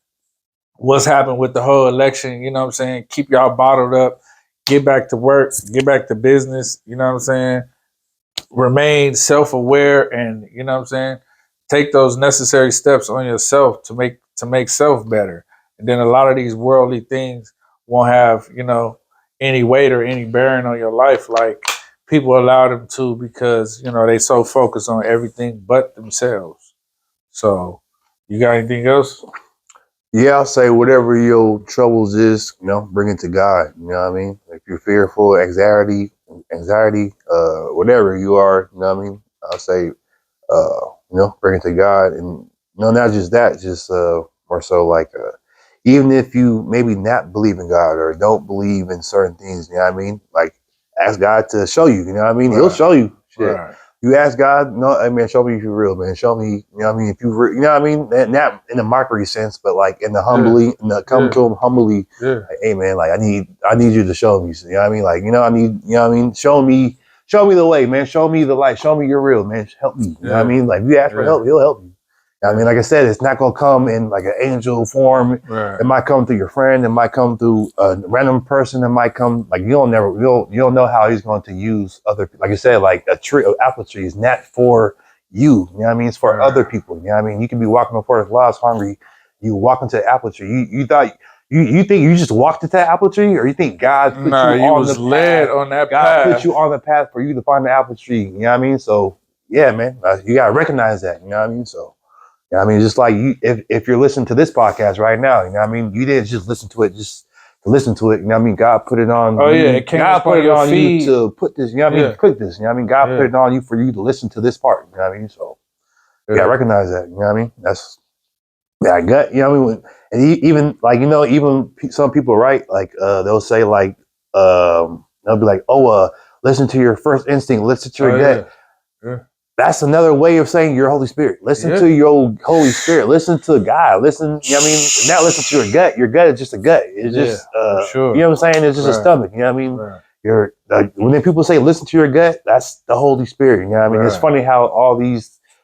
Speaker 1: what's happened with the whole election, you know what I'm saying? Keep y'all bottled up, get back to work, get back to business, you know what I'm saying? Remain self-aware and, you know what I'm saying? Take those necessary steps on yourself to make self better. And then a lot of these worldly things won't have, you know, any weight or any bearing on your life like people allow them to because, you know, they so focused on everything but themselves. So, you got anything else?
Speaker 2: Yeah, I'll say whatever your troubles is, you know, bring it to God. You know what I mean? If you're fearful, anxiety, whatever you are, you know what I mean? I'll say, you know, bring it to God. And, you know, not just that, just more so like, even if you maybe not believe in God or don't believe in certain things, you know what I mean? Like, ask God to show you, you know what I mean? He'll
Speaker 1: Right.
Speaker 2: show you shit.
Speaker 1: Right.
Speaker 2: You ask God, no, I mean, show me if you're real, man. Show me, you know what I mean, if you, you know what I mean, not in the mockery sense, but like in the humbly, in the come to him humbly.
Speaker 1: Yeah.
Speaker 2: Like, hey, man, like I need you to show me. You know what I mean? Like, I need, you know what I mean? Show me the way, man. Show me the light. Show me you're real, man. Help me. You know what I mean? Like, if you ask for help, he'll help you. I mean, like I said, it's not gonna come in like an angel form.
Speaker 1: Right.
Speaker 2: It might come through your friend. It might come through a random person. It might come like you don't know how he's going to use other. Like I said, like a tree, an apple tree is not for you. You know what I mean? It's for other people. You know what I mean? You can be walking before the clouds hungry. You walk into the apple tree. You thought you think you just walked into the apple tree, or you think God put you on
Speaker 1: was
Speaker 2: the
Speaker 1: led
Speaker 2: path?
Speaker 1: on that
Speaker 2: God
Speaker 1: path.
Speaker 2: put you on the path for you to find the apple tree. You know what I mean? So yeah, man, you gotta recognize that. You know what I mean? So. You know what I mean, just like you, if you're listening to this podcast right now, you know what I mean, you didn't just listen to it just to listen to it. You know what I mean, God put it on.
Speaker 1: Oh yeah, it came
Speaker 2: God
Speaker 1: up
Speaker 2: put
Speaker 1: on
Speaker 2: it
Speaker 1: your
Speaker 2: on
Speaker 1: feed.
Speaker 2: you to put this. You know what I mean, click this. You know what I mean, God put it on you for you to listen to this part. You know what I mean, so you gotta recognize that. You know what I mean, that's I got. You know what I mean, and even like even some people right like they'll say like they'll be like listen to your first instinct, listen to your gut.
Speaker 1: Yeah.
Speaker 2: That's another way of saying your Holy Spirit. Listen to your Holy Spirit. Listen to God. Listen, you know what I mean? Not listen to your gut. Your gut is just a gut. It's just,
Speaker 1: sure.
Speaker 2: you know what I'm saying? It's just a stomach. You know what I mean?
Speaker 1: Right.
Speaker 2: When people say listen to your gut, that's the Holy Spirit. You know what I mean? It's funny how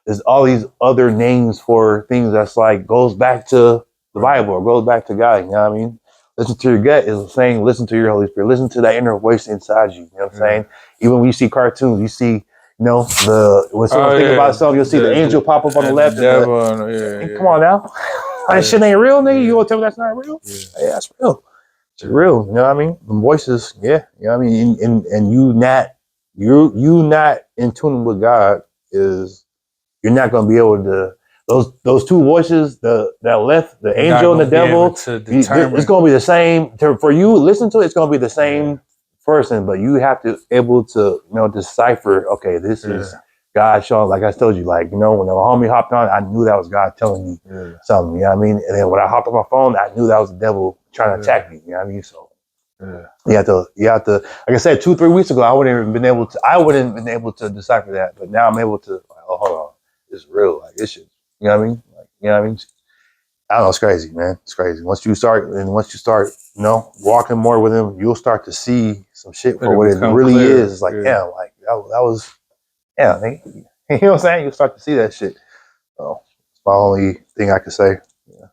Speaker 2: there's all these other names for things that's like goes back to the Bible or goes back to God. You know what I mean? Listen to your gut is saying listen to your Holy Spirit. Listen to that inner voice inside you. You know what I'm saying? Even when you see cartoons, you see when someone think about something, you'll see the angel pop up on the left. And come on now. That shit ain't real, nigga. You gonna tell me that's not real? Yeah, that's real. It's real. You know what I mean? The voices, yeah. You know what I mean? And you not in tune with God is you're not gonna be able to those two voices, that left, the angel and the devil, it's gonna be the same. For you, listen to it, it's gonna be the same person, but you have to able to decipher. Okay, this is God showing. Like I told you, like when the homie hopped on, I knew that was God telling me something. You know what I mean? And then when I hopped on my phone, I knew that was the devil trying to attack me. You know what I mean? So you have to. Like I said, 2-3 weeks ago, I wouldn't have been able to decipher that, but now I'm able to. Like, oh, hold on, it's real. Like this shit. You know what I mean? Like you know what I mean? I don't know, it's crazy, man. It's crazy. Once you start, walking more with him, you'll start to see some shit for what it really is. It's like, damn, like that was, yeah, you know what I'm saying? You'll start to see that shit. So it's my only thing I could say. Yeah.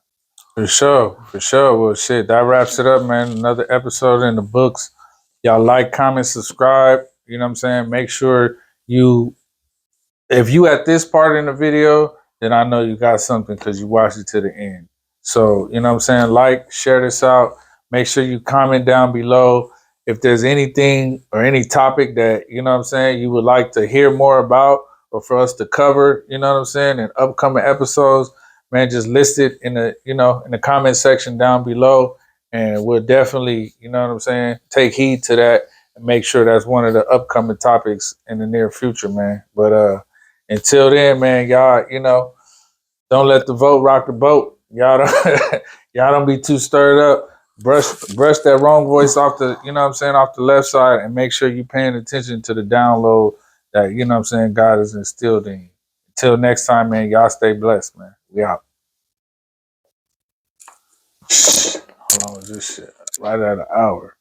Speaker 1: For sure. Well, shit, that wraps it up, man. Another episode in the books. Y'all like, comment, subscribe. You know what I'm saying? Make sure if you at this part in the video, then I know you got something because you watched it to the end. So, you know what I'm saying? Like, share this out. Make sure you comment down below if there's anything or any topic that, you know what I'm saying, you would like to hear more about or for us to cover, you know what I'm saying, in upcoming episodes. Man, just list it in the comment section down below. And we'll definitely, you know what I'm saying, take heed to that and make sure that's one of the upcoming topics in the near future, man. But until then, man, y'all, don't let the vote rock the boat. Y'all don't be too stirred up. Brush that wrong voice off the, you know what I'm saying, off the left side, and make sure you're paying attention to the download that, you know what I'm saying, God has instilled in you. Until next time, man, y'all stay blessed, man. We out. How long is this shit? Right at an hour.